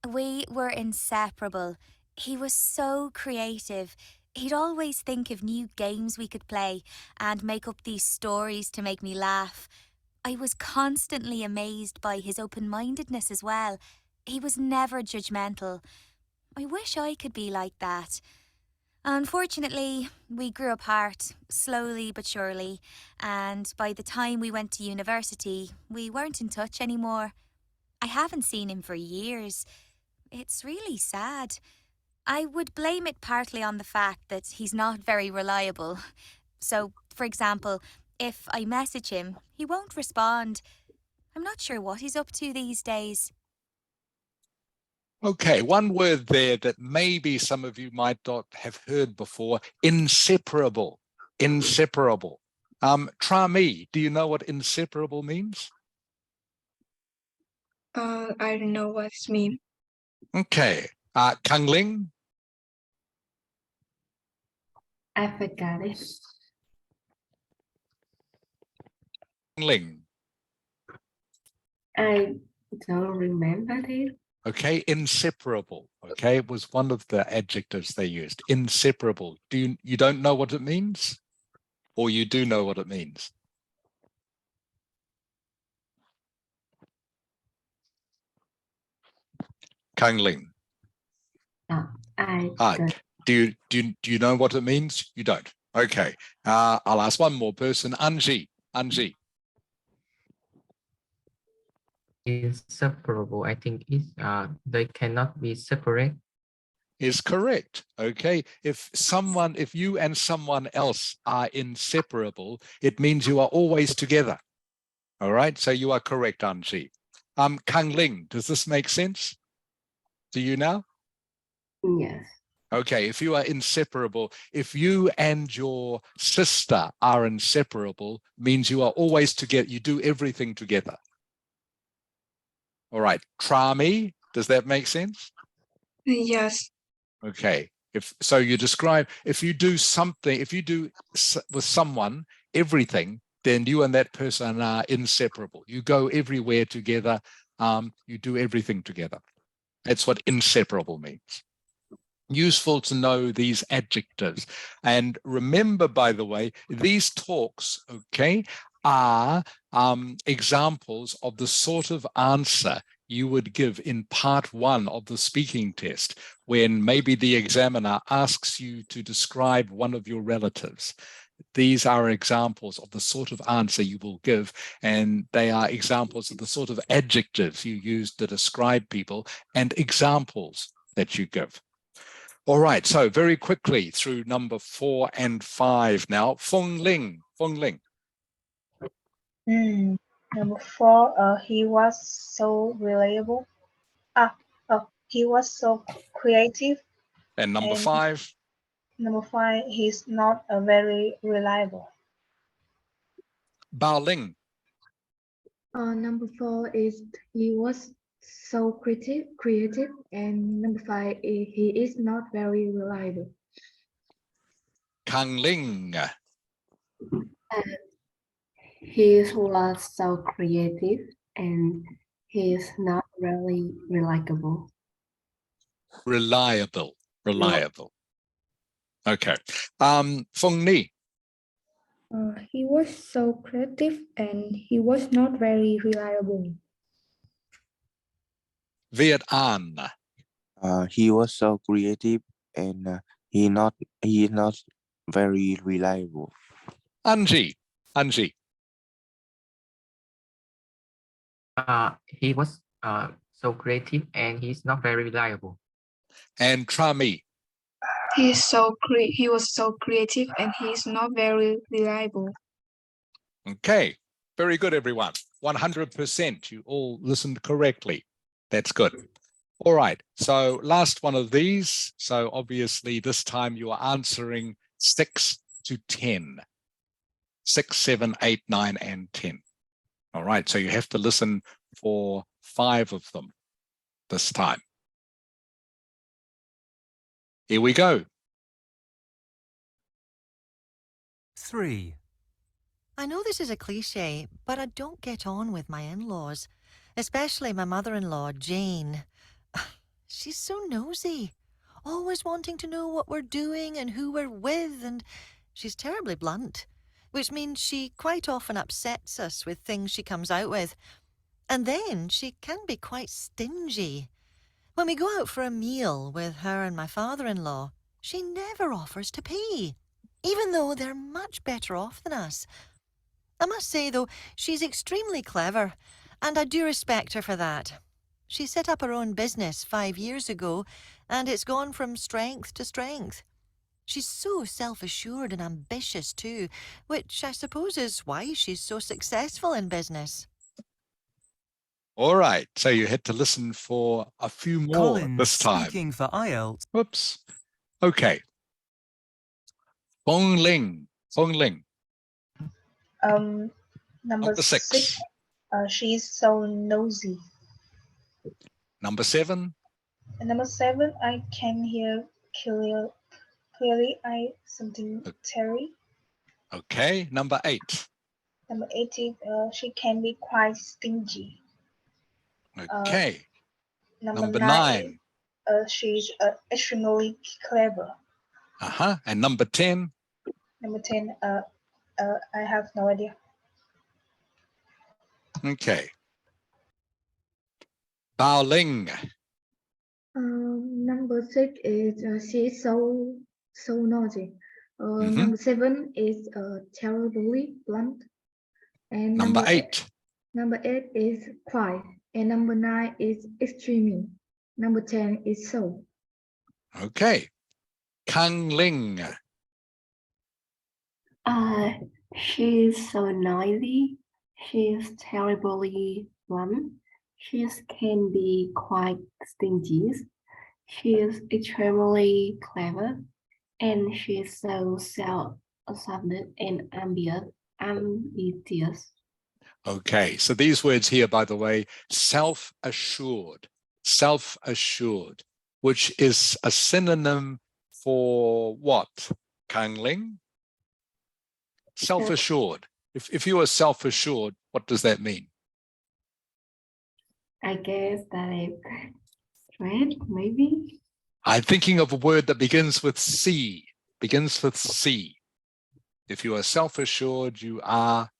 We were inseparable. He was so creative. He'd always think of new games we could play and make up these stories to make me laugh. I was constantly amazed by his open-mindedness as well. He was never judgmental. I wish I could be like that. Unfortunately, we grew apart, slowly but surely, and by the time we went to university, we weren't in touch anymore. I haven't seen him for years. It's really sad. I would blame it partly on the fact that he's not very reliable. So, for example, if I message him, he won't respond. I'm not sure what he's up to these days. Okay, one word there that maybe some of you might not have heard before: inseparable. Inseparable. Trami, do you know what inseparable means? I don't know what it means. Okay. Kang Ling? I forgot it. Kang Ling. I don't remember it. Okay, inseparable. Okay, it was one of the adjectives they used. Inseparable. You don't know what it means? or you do know what it means? Kang Ling. I Hi. don't. Do you know what it means? You don't. Okay. I'll ask one more person. Anji. Anji. Inseparable, I think is they cannot be separate. Is correct. Okay. If you and someone else are inseparable, it means you are always together. All right. So you are correct, Anji. Kang Ling, does this make sense to you now? Yes. Okay, if you are inseparable, if you and your sister are inseparable, means you are always together, you do everything together. All right, Trami, does that make sense? Yes. Okay, if you do something, if you do with someone, everything, then you and that person are inseparable. You go everywhere together, you do everything together. That's what inseparable means. Useful to know these adjectives. And remember, by the way, these talks, okay, are examples of the sort of answer you would give in part 1 of the speaking test, when maybe the examiner asks you to describe one of your relatives. These are examples of the sort of answer you will give, and they are examples of the sort of adjectives you use to describe people and examples that you give. All right, so very quickly through number 4 and 5 now. Feng Ling. Number 4, he was so reliable. He was so creative. And number And 5. Number 5, he's not very reliable. Bao Ling. Number 4 is he was so creative, and number 5 he is not very reliable. Kang Ling. He was so creative and he is not really reliable. Reliable. Okay. Feng Ni. He was so creative and he was not very reliable. Viet An. He was so creative and he is not very reliable. Anji. He was so creative and he's not very reliable. And Trami. He was so creative and he's not very reliable. Okay, very good, everyone. 100%. You all listened correctly. That's good. All right, so last one of these. So obviously this time you are answering 6 to 10. 6, 7, 8, 9, and 10. All right, so you have to listen for 5 of them this time. Here we go. 3. I know this is a cliche, but I don't get on with my in-laws, especially my mother-in-law, Jane. She's so nosy, always wanting to know what we're doing and who we're with, and she's terribly blunt, which means she quite often upsets us with things she comes out with. And then she can be quite stingy. When we go out for a meal with her and my father-in-law, she never offers to pay, even though they're much better off than us. I must say, though, she's extremely clever, and I do respect her for that. She set up her own business 5 years ago, and it's gone from strength to strength. She's so self-assured and ambitious too, which I suppose is why she's so successful in business. All right, so you had to listen for a few more Collins this time. speaking for Ielts. Whoops. Okay. Feng Ling. Number 6. She's so nosy. Number 7. And number 7, I can hear clearly something Terry. Okay. Number 8. Number 8 is she can be quite stingy. Okay. Number 9. She's extremely clever. And number 10. Number 10, I have no idea. Okay. Bao Ling. Number 6 is she is so nosy. Number 7 is terribly blunt. And Number 8. Number 8 is quiet. And number 9 is extremely. Number 10 is so. Okay. Kang Ling. She's so noisy. She's terribly blunt. She can be quite stingy. She is extremely clever, and she's so self-absorbed and ambitious. Okay, so these words here, by the way, self-assured, which is a synonym for what, Kang Ling? Self-assured. If you are self-assured, what does that mean? I guess that is straight, maybe. I'm thinking of a word that begins with C, begins with C. If you are self-assured, you are,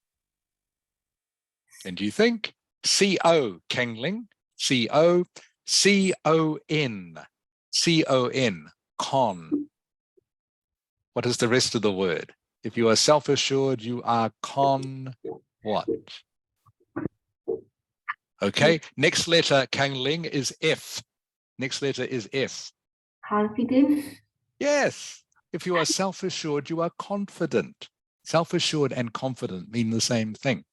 and do you think? C-O, Kang Ling, C-O, C-O-N, C-O-N, con. What is the rest of the word? If you are self-assured, you are con what? Okay, next letter, Kang Ling, is F. Next letter is F. Confident. Yes, if you are self-assured, you are confident. Self-assured and confident mean the same thing.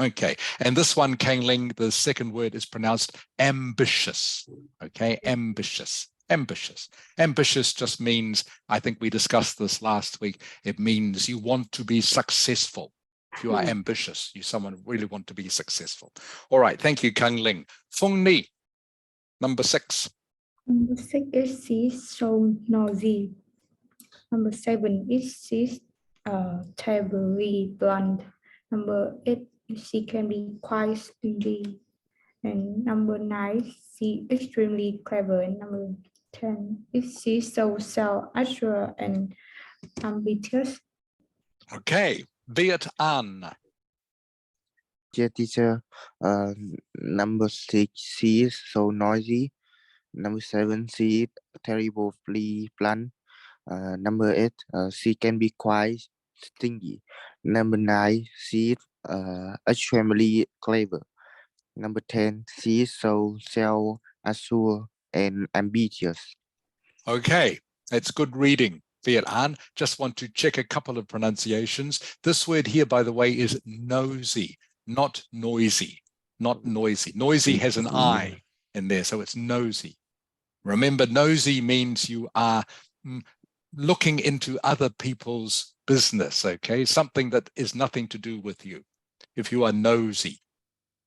Okay, and this one, Kang Ling, the second word is pronounced ambitious. Okay, ambitious, ambitious. Ambitious just means, I think we discussed this last week, it means you want to be successful. If you are ambitious, you someone really want to be successful. All right, thank you, Kang Ling. Fung Ni, number 6. Number 6 is she's so noisy. Number 7 is she's terribly blunt. Number 8, she can be quite stingy. And number 9, she extremely clever. And number 10 is she's so self-assured and ambitious. Okay, Viet An. Yeah, teacher. Number 6, she is so noisy. Number 7, she is terribly blunt. Number 8, she can be quite stingy. Number 9, she is extremely clever. Number 10, she is so self-assured and ambitious. Okay, that's good reading, Viet An. Just want to check a couple of pronunciations. This word here, by the way, is nosy, not noisy, not noisy. Noisy has an I in there, so it's nosy. Remember, nosy means you are looking into other people's business, okay? Something that is nothing to do with you, if you are nosy,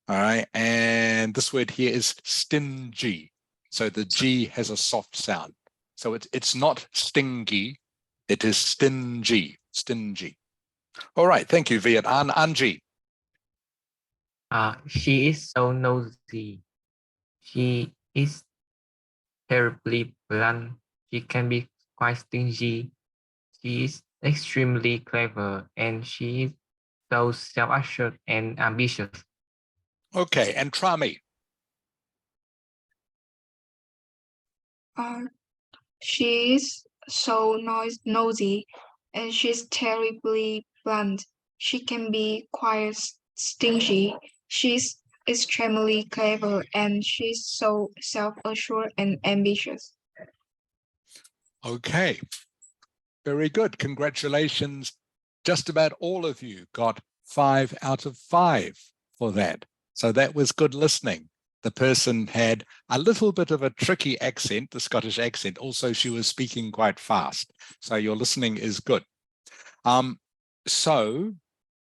all right? And this word here is stingy. So the G has a soft sound. So it's not stingy, it is stingy, stingy. All right, thank you, Viet An. Anji. She is so nosy. She is terribly blunt. She can be quite stingy. She is extremely clever, and she is so self-assured and ambitious. Okay, and Trami. She's so nosy, and she's terribly blunt. She can be quite stingy. She's extremely clever, and she's so self-assured and ambitious. Okay, very good. Congratulations. Just about all of you got 5 out of 5 for that. So that was good listening. The person had a little bit of a tricky accent, the Scottish accent. Also, she was speaking quite fast. So your listening is good. So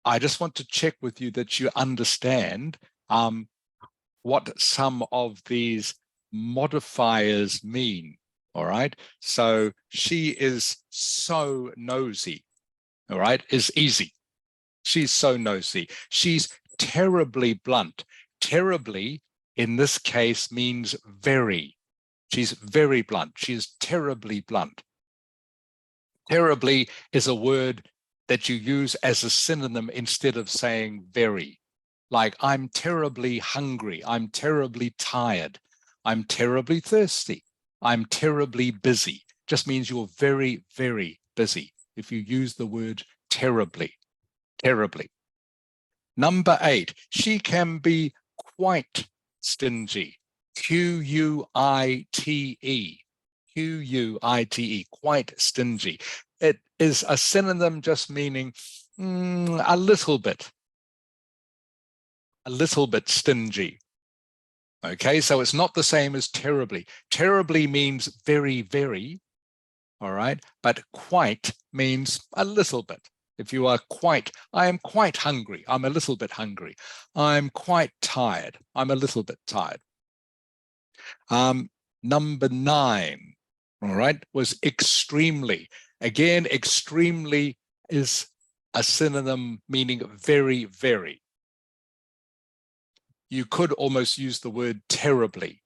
I just want to check with you that you understand what some of these modifiers mean. All right. So she is so nosy. All right, is easy. She's so nosy. She's terribly blunt. Terribly, in this case, means very. She's very blunt. She is terribly blunt. Terribly is a word that you use as a synonym instead of saying very. Like, I'm terribly hungry, I'm terribly tired, I'm terribly thirsty, I'm terribly busy. Just means you're very, very busy if you use the word terribly, terribly. Number 8, she can be quite stingy. Q-U-I-T-E. Q-U-I-T-E, quite stingy. It is a synonym just meaning a little bit stingy. Okay, so it's not the same as terribly. Terribly means very, very, all right? But quite means a little bit. If you are quite, I am quite hungry, I'm a little bit hungry. I'm quite tired, I'm a little bit tired. Number 9, all right, was extremely. Again, extremely is a synonym meaning very, very. You could almost use the word terribly,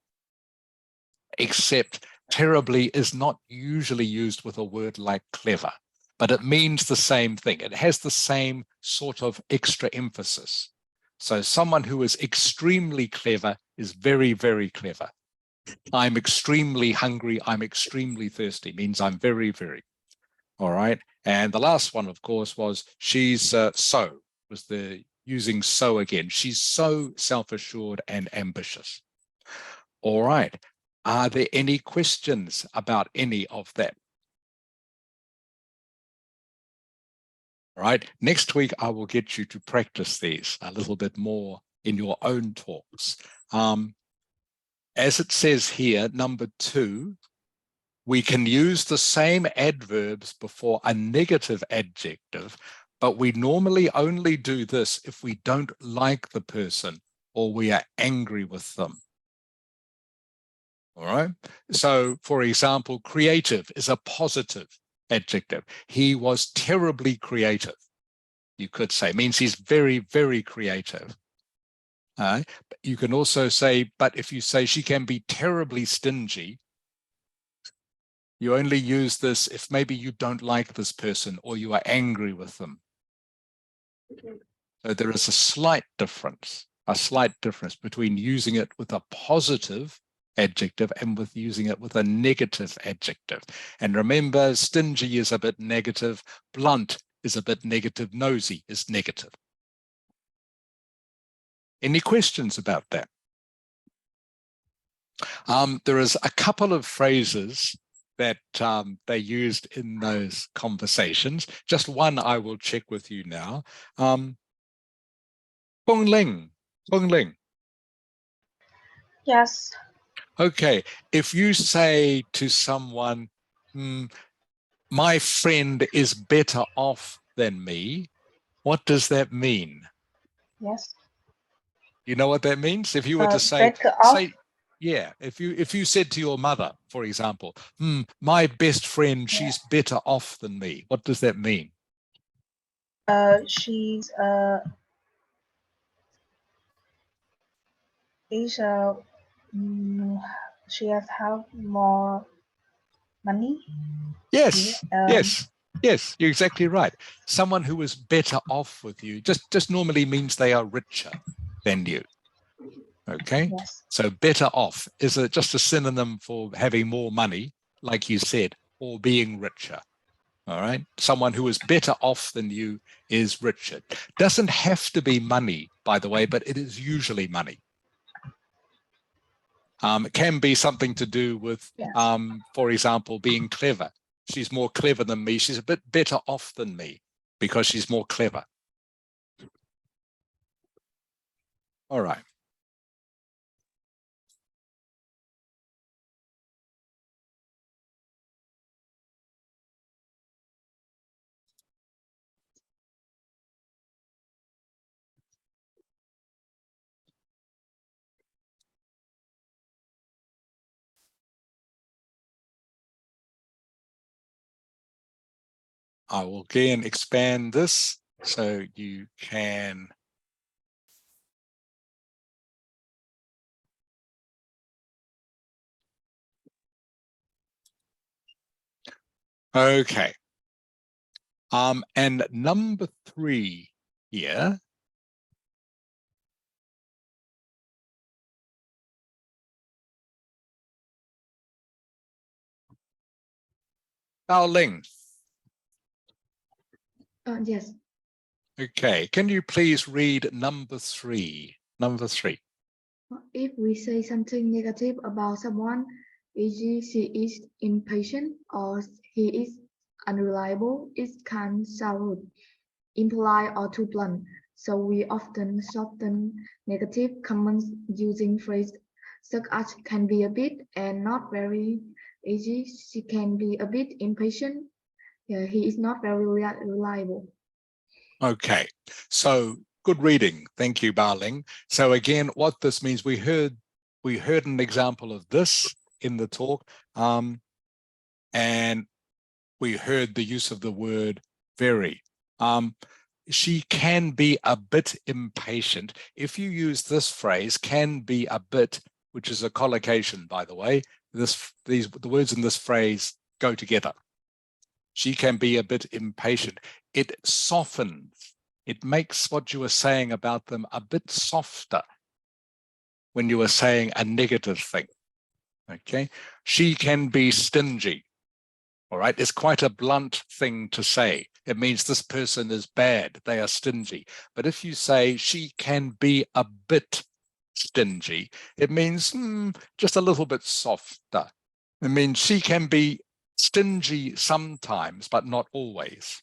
except terribly is not usually used with a word like clever, but it means the same thing. It has the same sort of extra emphasis. So someone who is extremely clever is very, very clever. I'm extremely hungry, I'm extremely thirsty, means I'm very, very. All right. And the last one, of course, was she's so, was the using so again. She's so self-assured and ambitious. All right. Are there any questions about any of that? All right. Next week, I will get you to practice these a little bit more in your own talks. As it says here, number 2, we can use the same adverbs before a negative adjective, but we normally only do this if we don't like the person or we are angry with them. All right. So, for example, creative is a positive adjective. He was terribly creative. You could say, it means he's very, very creative. But you can also say, but if you say she can be terribly stingy, you only use this if maybe you don't like this person or you are angry with them. So there is a slight difference between using it with a positive adjective and with using it with a negative adjective. And remember, stingy is a bit negative, blunt is a bit negative, nosy is negative. Any questions about that? There is a couple of phrases that they used in those conversations. Just one I will check with you now. Pung Ling. Yes. Okay, if you say to someone, my friend is better off than me, what does that mean? Yes. You know what that means? If you were to say, yeah, if you said to your mother, for example, my best friend, she's better off than me, what does that mean? She has have more money. Yes, yes, you're exactly right. Someone who is better off with you just normally means they are richer than you. Okay, yes. So better off is just a synonym for having more money, like you said, or being richer. All right, someone who is better off than you is richer. Doesn't have to be money, by the way, but it is usually money. It can be something to do with, for example, being clever. She's more clever than me. She's a bit better off than me because she's more clever. All right. I will again expand this so you can okay. And number 3 here. Bao Ling. Yes. Okay, can you please read number 3? Number 3. If we say something negative about someone, e.g., she is impatient or he is unreliable, it can sound rude, impolite, or too blunt. So we often soften negative comments using phrases such as can be a bit and not very, e.g., she can be a bit impatient. He is not very reliable. Okay, so good reading. Thank you, Barling. So again, what this means, we heard an example of this in the talk, and we heard the use of the word very. She can be a bit impatient. If you use this phrase, can be a bit, which is a collocation, by the way, the words in this phrase go together. She can be a bit impatient. It softens. It makes what you are saying about them a bit softer when you are saying a negative thing. Okay. She can be stingy. All right. It's quite a blunt thing to say. It means this person is bad. They are stingy. But if you say she can be a bit stingy, it means just a little bit softer. It means she can be stingy sometimes, but not always.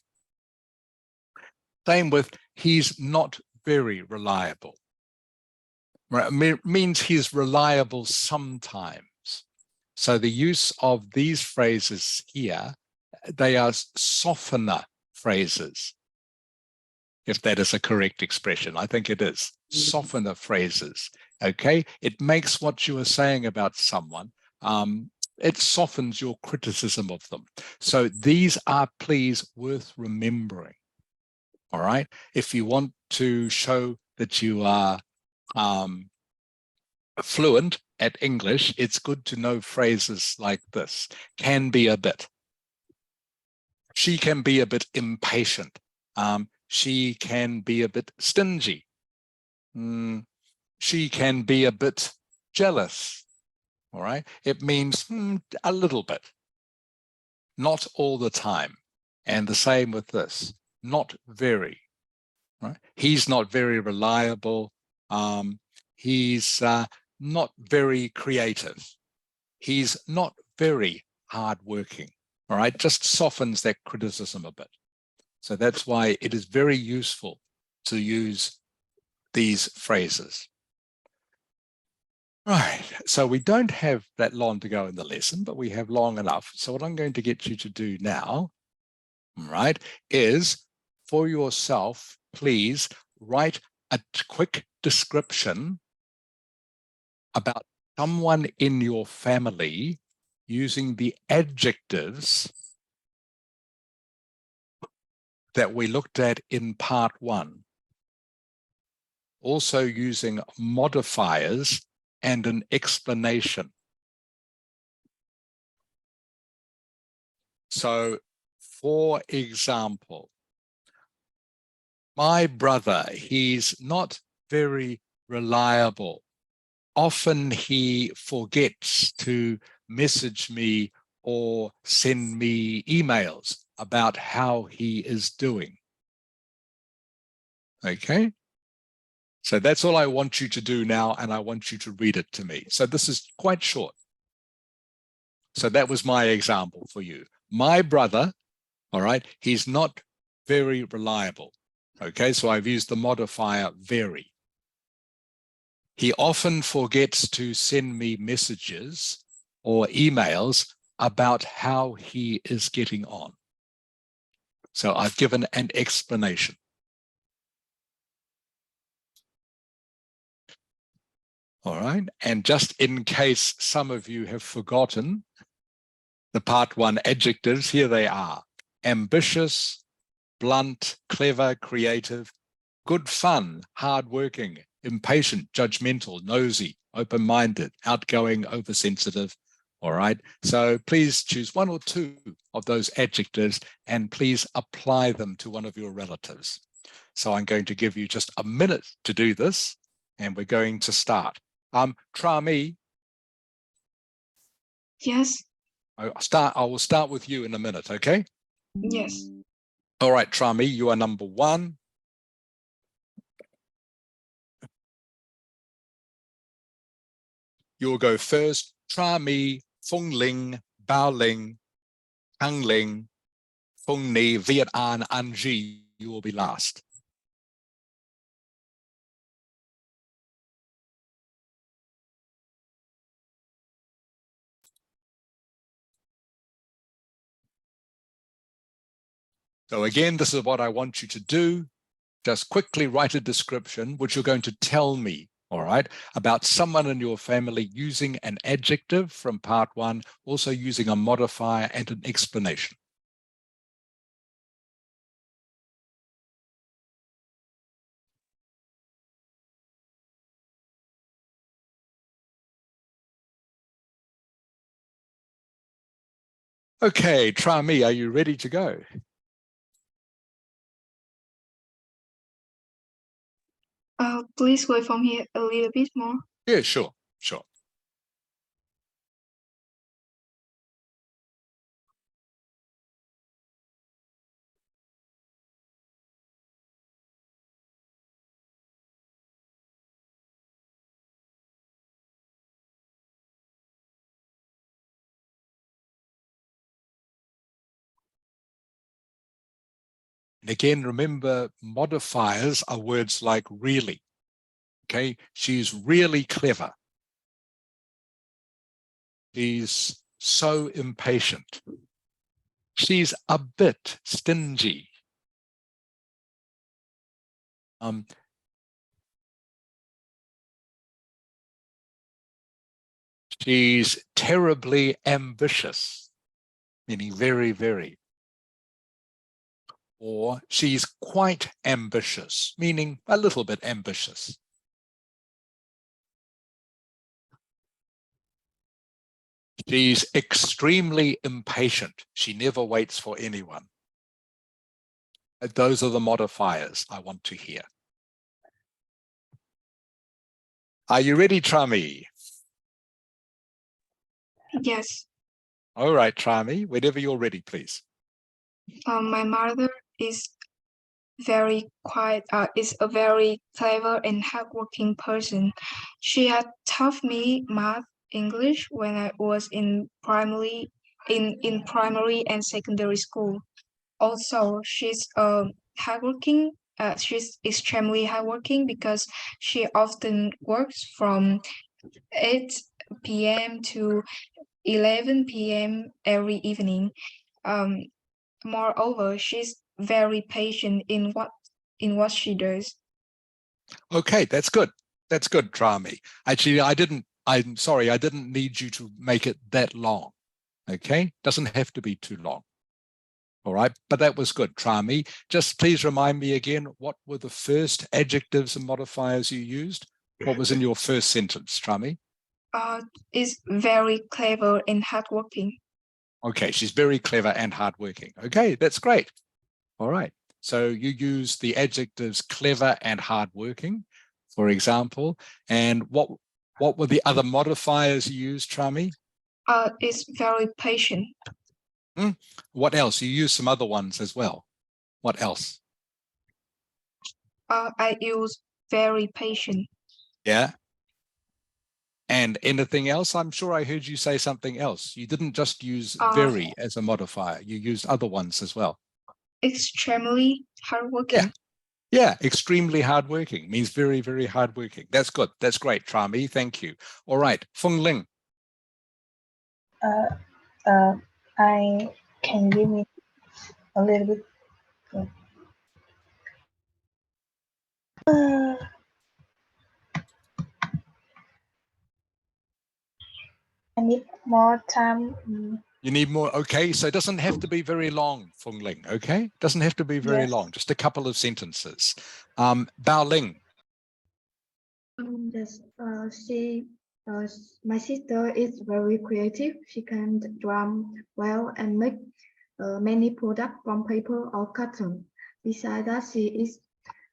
Same with he's not very reliable. Right? It means he's reliable sometimes. So the use of these phrases here, they are softener phrases, if that is a correct expression. I think it is. Softener phrases. Okay, it makes what you are saying about someone, it softens your criticism of them. So these are pleas worth remembering. All right. If you want to show that you are fluent at English, it's good to know phrases like this. Can be a bit. She can be a bit impatient. She can be a bit stingy. She can be a bit jealous. All right. It means a little bit. Not all the time. And the same with this. Not very. Right? He's not very reliable. He's not very creative. He's not very hardworking. All right, just softens that criticism a bit. So that's why it is very useful to use these phrases. Right, so we don't have that long to go in the lesson, but we have long enough. So what I'm going to get you to do now, right, is for yourself, please write a quick description about someone in your family using the adjectives that we looked at in part 1. Also using modifiers and an explanation. So, for example, my brother, he's not very reliable. Often he forgets to message me or send me emails about how he is doing. Okay? So that's all I want you to do now, and I want you to read it to me. So this is quite short. So that was my example for you. My brother, all right, he's not very reliable. Okay, so I've used the modifier very. He often forgets to send me messages or emails about how he is getting on. So I've given an explanation. All right, and just in case some of you have forgotten the part 1 adjectives, here they are. Ambitious, blunt, clever, creative, good fun, hardworking, impatient, judgmental, nosy, open-minded, outgoing, oversensitive, All right, so please choose one or two of those adjectives and please apply them to one of your relatives. So I'm going to give you just a minute to do this and we're going to start. Trami, Yes. I will start with you in a minute, okay? Yes. All right, Trami, you are number 1. You'll go first. Trami, Phung Ling, Bao Ling, Hang Ling, Phung Ni, Viet An, An Ji. You will be last. So again, this is what I want you to do. Just quickly write a description, which you're going to tell me, all right, about someone in your family using an adjective from part 1, also using a modifier and an explanation. Okay, Trami, are you ready to go? Please wait for me a little bit more. Yeah, sure. And again, remember, modifiers are words like really. Okay, she's really clever. She's so impatient. She's a bit stingy. She's terribly ambitious, meaning very, very. Or she's quite ambitious, meaning a little bit ambitious. She's extremely impatient. She never waits for anyone. Those are the modifiers I want to hear. Are you ready, Trami? Yes. All right, Trami, whenever you're ready, please. My mother is very quiet, is a very clever and hardworking person. She had taught me math, English when I was in primary and secondary school. Also, she's hardworking. She's extremely hardworking because she often works from 8 p.m. to 11 p.m. every evening. Moreover, she's very patient in what she does. Okay, that's good. That's good, Trami. Actually, I'm sorry, I didn't need you to make it that long. Okay, doesn't have to be too long. All right, but that was good, Trami. Just please remind me again, what were the first adjectives and modifiers you used? What was in your first sentence, Trami? Is very clever and hardworking. Okay, she's very clever and hardworking. Okay, that's great. All right, so you use the adjectives clever and hardworking, for example, and what were the other modifiers you used, Trami? Is very patient. What else? You use some other ones as well. What else? I use very patient. Yeah. And anything else? I'm sure I heard you say something else. You didn't just use very as a modifier. You used other ones as well. Extremely hardworking. Yeah, extremely hardworking means very, very hardworking. That's good. That's great, Trami. Thank you. All right, Phung Ling. I can give me a little bit. I need more time. You need more. Okay, so it doesn't have to be very long, Phung Ling. Okay, doesn't have to be very long. Just a couple of sentences. Bao Ling. Yes. She My sister is very creative. She can drum well and make many products from paper or cotton. Besides that, she is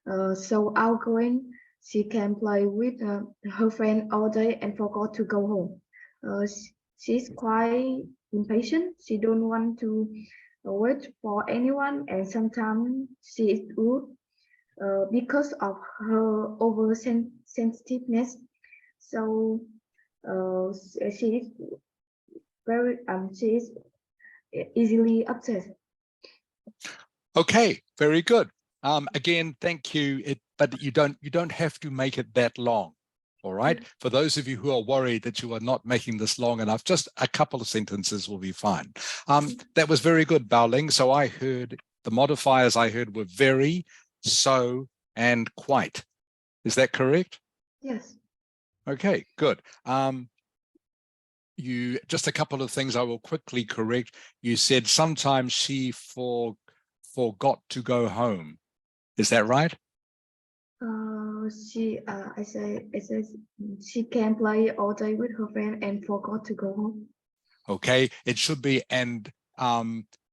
so outgoing. She can play with her friend all day and forgot to go home. She's quite impatient. She don't want to wait for anyone, and sometimes she is rude because of her oversensitiveness. So she is she is easily upset. Okay, very good. Again, thank you. But you don't have to make it that long. All right. For those of you who are worried that you are not making this long enough, just a couple of sentences will be fine. That was very good, Baoling. So I heard the modifiers I heard were very, so, and quite. Is that correct? Yes. Okay, good. You just a couple of things I will quickly correct. You said sometimes she forgot to go home. Is that right? I said she can play all day with her friend and forgot to go home. Okay, it should be and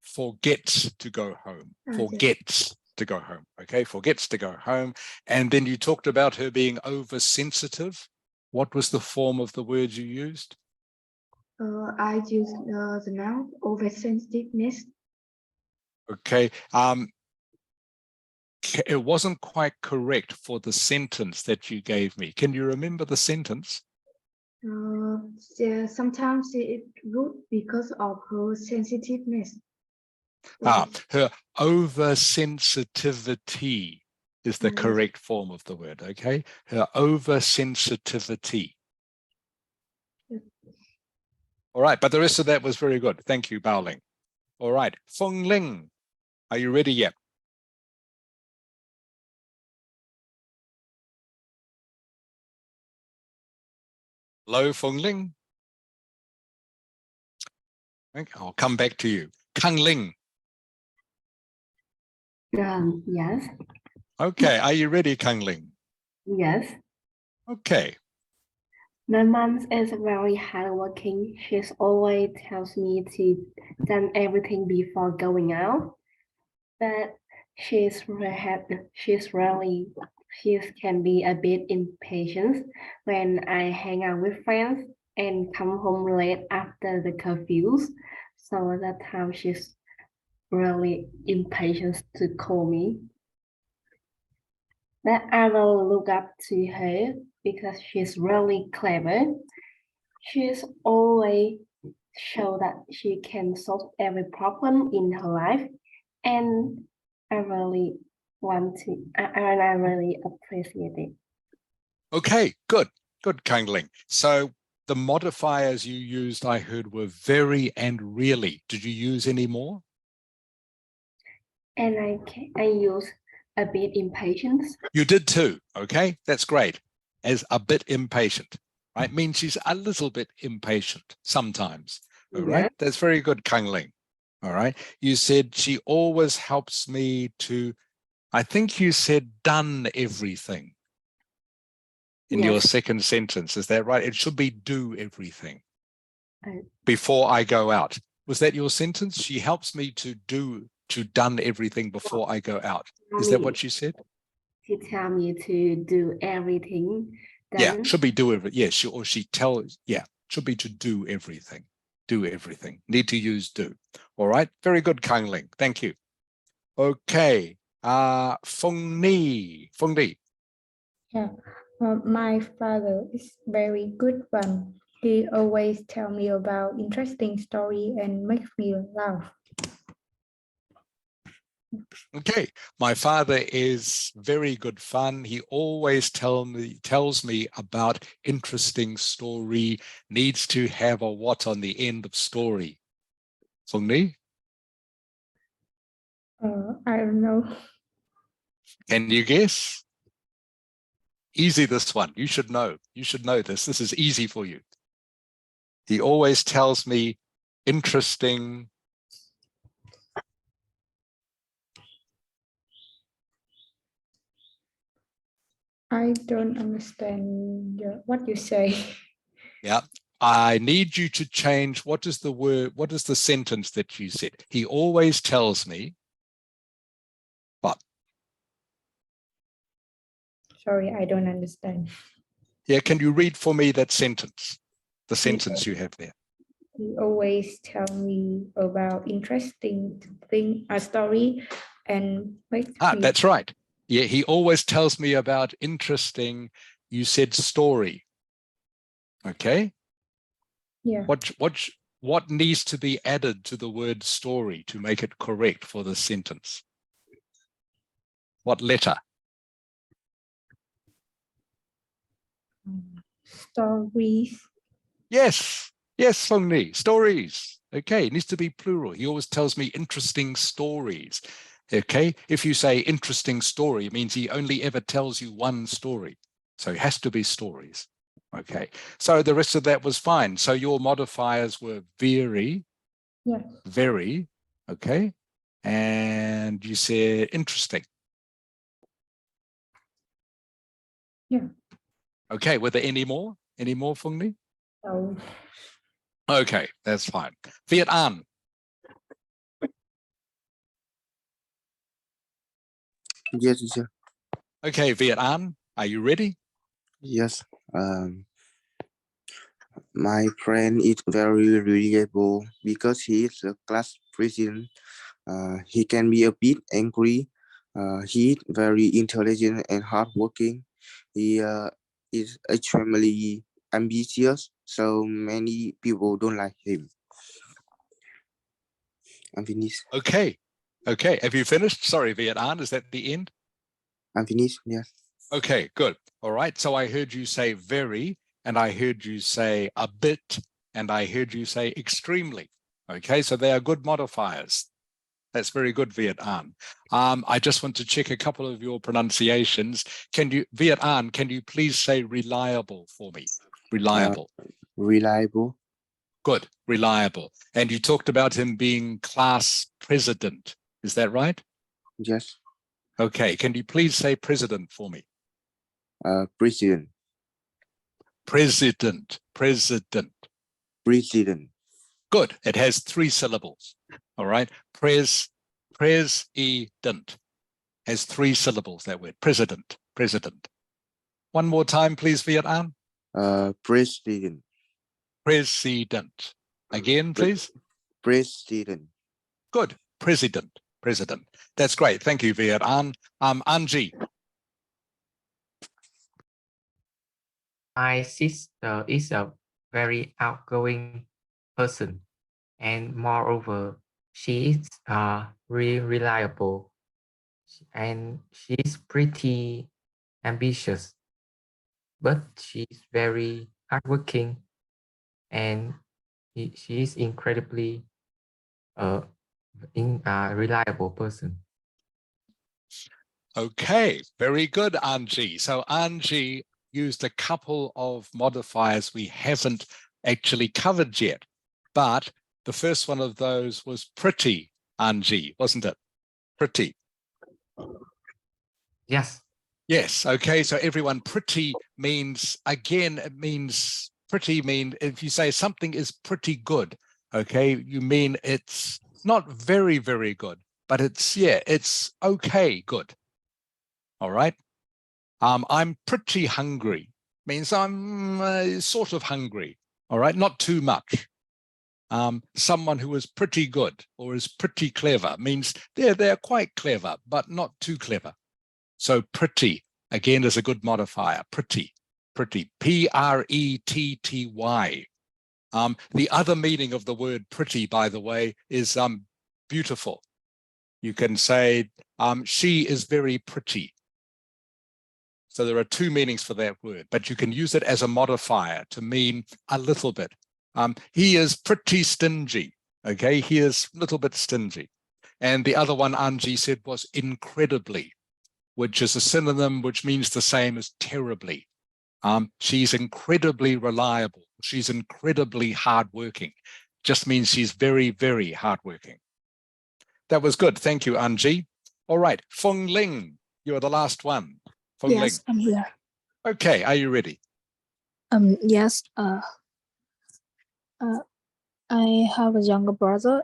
forgets to go home. Forgets to go home. Okay, forgets to go home. And then you talked about her being oversensitive. What was the form of the word you used? I used the noun oversensitiveness. Okay, it wasn't quite correct for the sentence that you gave me. Can you remember the sentence? Sometimes she is rude because of her sensitiveness. Her oversensitivity is the correct form of the word, okay? Her oversensitivity. All right, but the rest of that was very good. Thank you, Baoling. All right, Feng Ling, are you ready yet? Hello, Feng Ling. Okay, I'll come back to you. Kang Ling. Yes. Okay, are you ready, Kang Ling? Yes. Okay. My mom is very hardworking. She's always tells me to done everything before going out, but she can be a bit impatient when I hang out with friends and come home late after the curfews. So that time she's really impatient to call me. But I will look up to her because she's really clever. She's always show that she can solve every problem in her life, and I really I really appreciate it. Okay, good, Kang Ling. So the modifiers you used, I heard, were very and really. Did you use any more? And I use a bit impatient. You did too, okay? That's great. As a bit impatient, right? Means she's a little bit impatient sometimes, all right? That's very good, Kang Ling, all right? You said she always helps me to, I think you said done everything in your second sentence. Is that right? It should be do everything before I go out. Was that your sentence? She helps me to done everything before I go out. Is that what you said? She tell me to do everything. Yeah, should be do everything. Yeah, should be to do everything. Do everything. Need to use do. All right. Very good, Kang Ling. Thank you. Okay. Feng Ni. Yeah. My father is very good one. He always tell me about interesting story and makes me laugh. Okay, my father is very good fun. He always tells me about interesting story, needs to have a what on the end of story. Feng Ni? I don't know. Can you guess? Easy, this one. You should know. You should know this. This is easy for you. He always tells me interesting. I don't understand what you say. Yeah. I need you to change. What is the word? What is the sentence that you said? He always tells me. But Sorry, I don't understand. yeah, can you read for me that sentence? The sentence you have there. He always tell me about interesting thing, a story, and makes me. That's right. Yeah, he always tells me about interesting. You said story. Okay. Yeah. What needs to be added to the word story to make it correct for the sentence? What letter? Stories. Yes. Yes, Feng Ni. Stories. Okay. It needs to be plural. He always tells me interesting stories. Okay. If you say interesting story, it means he only ever tells you one story. So it has to be stories. Okay. So the rest of that was fine. So your modifiers were very, Yes. very, okay. And you said interesting. Yeah. Okay. Were there any more? Any more, Feng Ni? So Okay, that's fine. Viet An. Yes, teacher. Okay, Viet An, are you ready? Yes. My friend is very reliable because he is a class president. He can be a bit angry. He is very intelligent and hardworking. He is extremely ambitious, so many people don't like him. I'm finished. Okay. Okay, have you finished? Sorry, Viet An, is that the end? I'm finished, yes. Okay, good. All right, so I heard you say very, and I heard you say a bit, and I heard you say extremely. Okay, so they are good modifiers. That's very good, Viet An. I just want to check a couple of your pronunciations. Viet An, can you please say reliable for me? Reliable. Reliable. Good, reliable. And you talked about him being class president. Is that right? Yes. Okay, can you please say president for me? President. President, president. President. Good, it has 3 syllables. All right, president has 3 syllables, that word, president, president. One more time, please, Viet An. President. President. Again, please. President. Good, president, president. That's great. Thank you, Viet An. Anji. My sister is a very outgoing person, and moreover, she is really reliable, and she's pretty ambitious, but she's very hardworking, and she is incredibly reliable person. Okay, very good, Anji. So Anji used a couple of modifiers we haven't actually covered yet, but the first one of those was pretty, Anji, wasn't it? Pretty. Yes. Yes, okay, so everyone, pretty means, again, it means, pretty mean, if you say something is pretty good, okay, you mean it's not very, very good, but it's, yeah, it's okay good. All right. I'm pretty hungry means I'm sort of hungry. All right. Not too much. Someone who is pretty good or is pretty clever means they're quite clever, but not too clever. So pretty, again, is a good modifier. Pretty, pretty, P-R-E-T-T-Y. The other meaning of the word pretty, by the way, is beautiful. You can say she is very pretty. So there are 2 meanings for that word, but you can use it as a modifier to mean a little bit. He is pretty stingy. Okay, he is a little bit stingy. And the other one Anji said was incredibly, which is a synonym which means the same as terribly. She's incredibly reliable. She's incredibly hardworking. Just means she's very, very hardworking. That was good. Thank you, Anji. All right, Feng Ling, you're the last one. Feng Yes, Ling. I'm here. Okay, are you ready? Yes. I have a younger brother.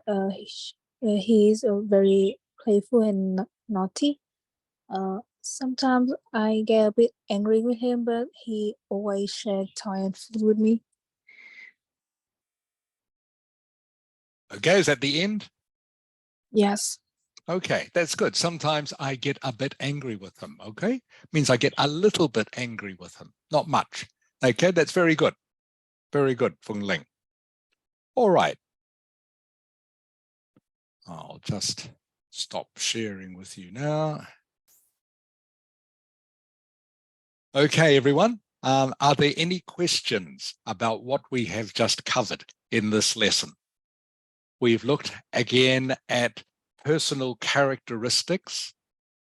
He is very playful and naughty. Sometimes I get a bit angry with him, but he always shares toy and food with me. Okay, is that the end? Yes. Okay, that's good. Sometimes I get a bit angry with him, okay? Means I get a little bit angry with him, not much. Okay, that's very good. Very good, Fung Ling. All right. I'll just stop sharing with you now. Okay, everyone. Are there any questions about what we have just covered in this lesson? We've looked again at personal characteristics,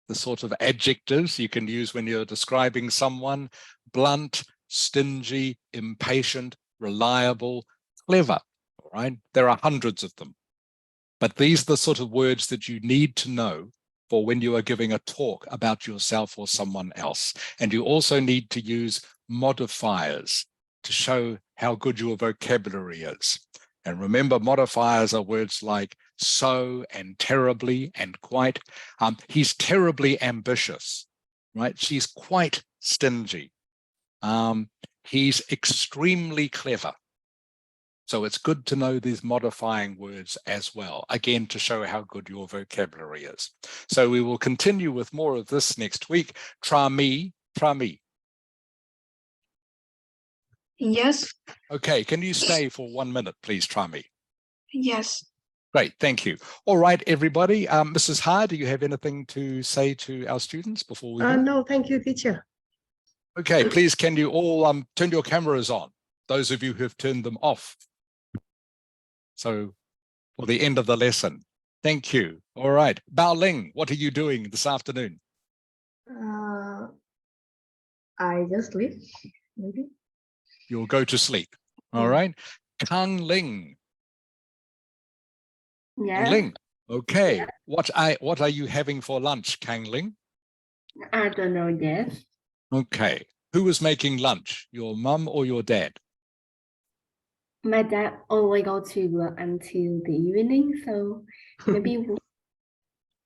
the sort of adjectives you can use when you're describing someone: blunt, stingy, impatient, reliable, clever. All right, there are hundreds of them. But these are the sort of words that you need to know for when you are giving a talk about yourself or someone else. And you also need to use modifiers to show how good your vocabulary is. And remember, modifiers are words like so and terribly and quite. He's terribly ambitious, right? She's quite stingy. He's extremely clever. So it's good to know these modifying words as well, again, to show how good your vocabulary is. So we will continue with more of this next week. Tra mi. Yes. Okay, can you stay for 1 minute, please, Tra mi? Yes. Great, thank you. All right, everybody. Mrs. Ha, do you have anything to say to our students before we go? No, thank you, teacher. Okay, please, can you all turn your cameras on? Those of you who have turned them off. So for the end of the lesson. Thank you. All right. Bao Ling, what are you doing this afternoon? I just sleep, maybe. You'll go to sleep. All right. Kang Ling. Yeah. Kang Ling. Okay. Yeah. What are you having for lunch, Kang Ling? I don't know yet. Okay. Who was making lunch, your mum or your dad? My dad always go to work until the evening, so maybe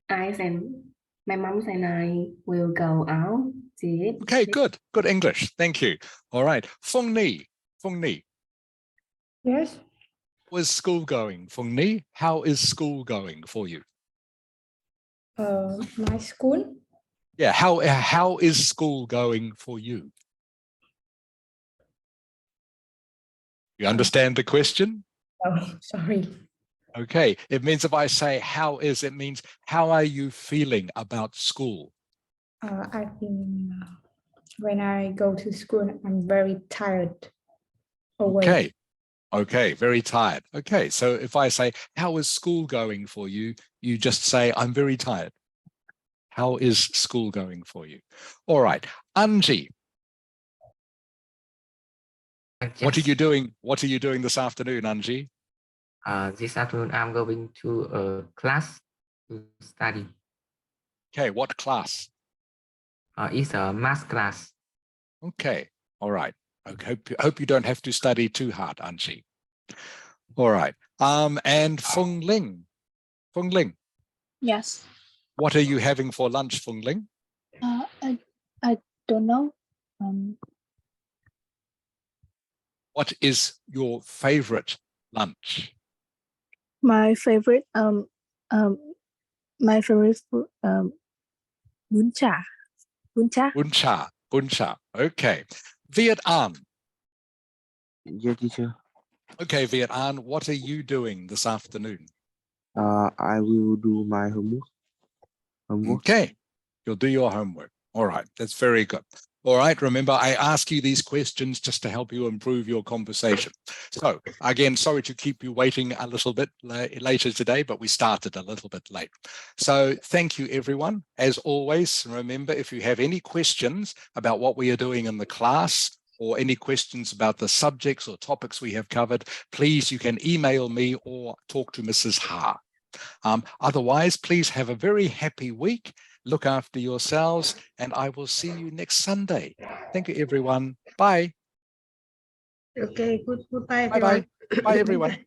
my mom and I will go out to eat. Okay, good. Good English. Thank you. All right. Fung Ni. Yes. Was school going, Fung Ni? How is school going for you? My school. Yeah, how is school going for you? You understand the question? Oh, sorry. Okay, it means if I say how is, it means how are you feeling about school? I think when I go to school, I'm very tired. Awake. Okay, very tired. Okay, so if I say, how is school going for you? You just say, I'm very tired. How is school going for you? All right, Anji. What are you doing? What are you doing this afternoon, Anji? This afternoon, I'm going to a class to study. Okay, what class? It's a math class. Okay, all right. I hope you don't have to study too hard, Anji. All right. And Fung Ling. Yes. What are you having for lunch, Fung Ling? I don't know. What is your favorite lunch? My favorite food bún chả. Bún chả. Okay. Viet An. Yeah, teacher. Okay, Viet An, what are you doing this afternoon? I will do my homework. Okay, you'll do your homework. All right, that's very good. All right, remember, I ask you these questions just to help you improve your conversation. So again, sorry to keep you waiting a little bit later today, but we started a little bit late. So thank you, everyone. As always, remember, if you have any questions about what we are doing in the class or any questions about the subjects or topics we have covered, please, you can email me or talk to Mrs. Ha. Otherwise, please have a very happy week. Look after yourselves, and I will see you next Sunday. Thank you, everyone. Bye. Okay, goodbye, everyone. Bye-bye. Bye, everyone.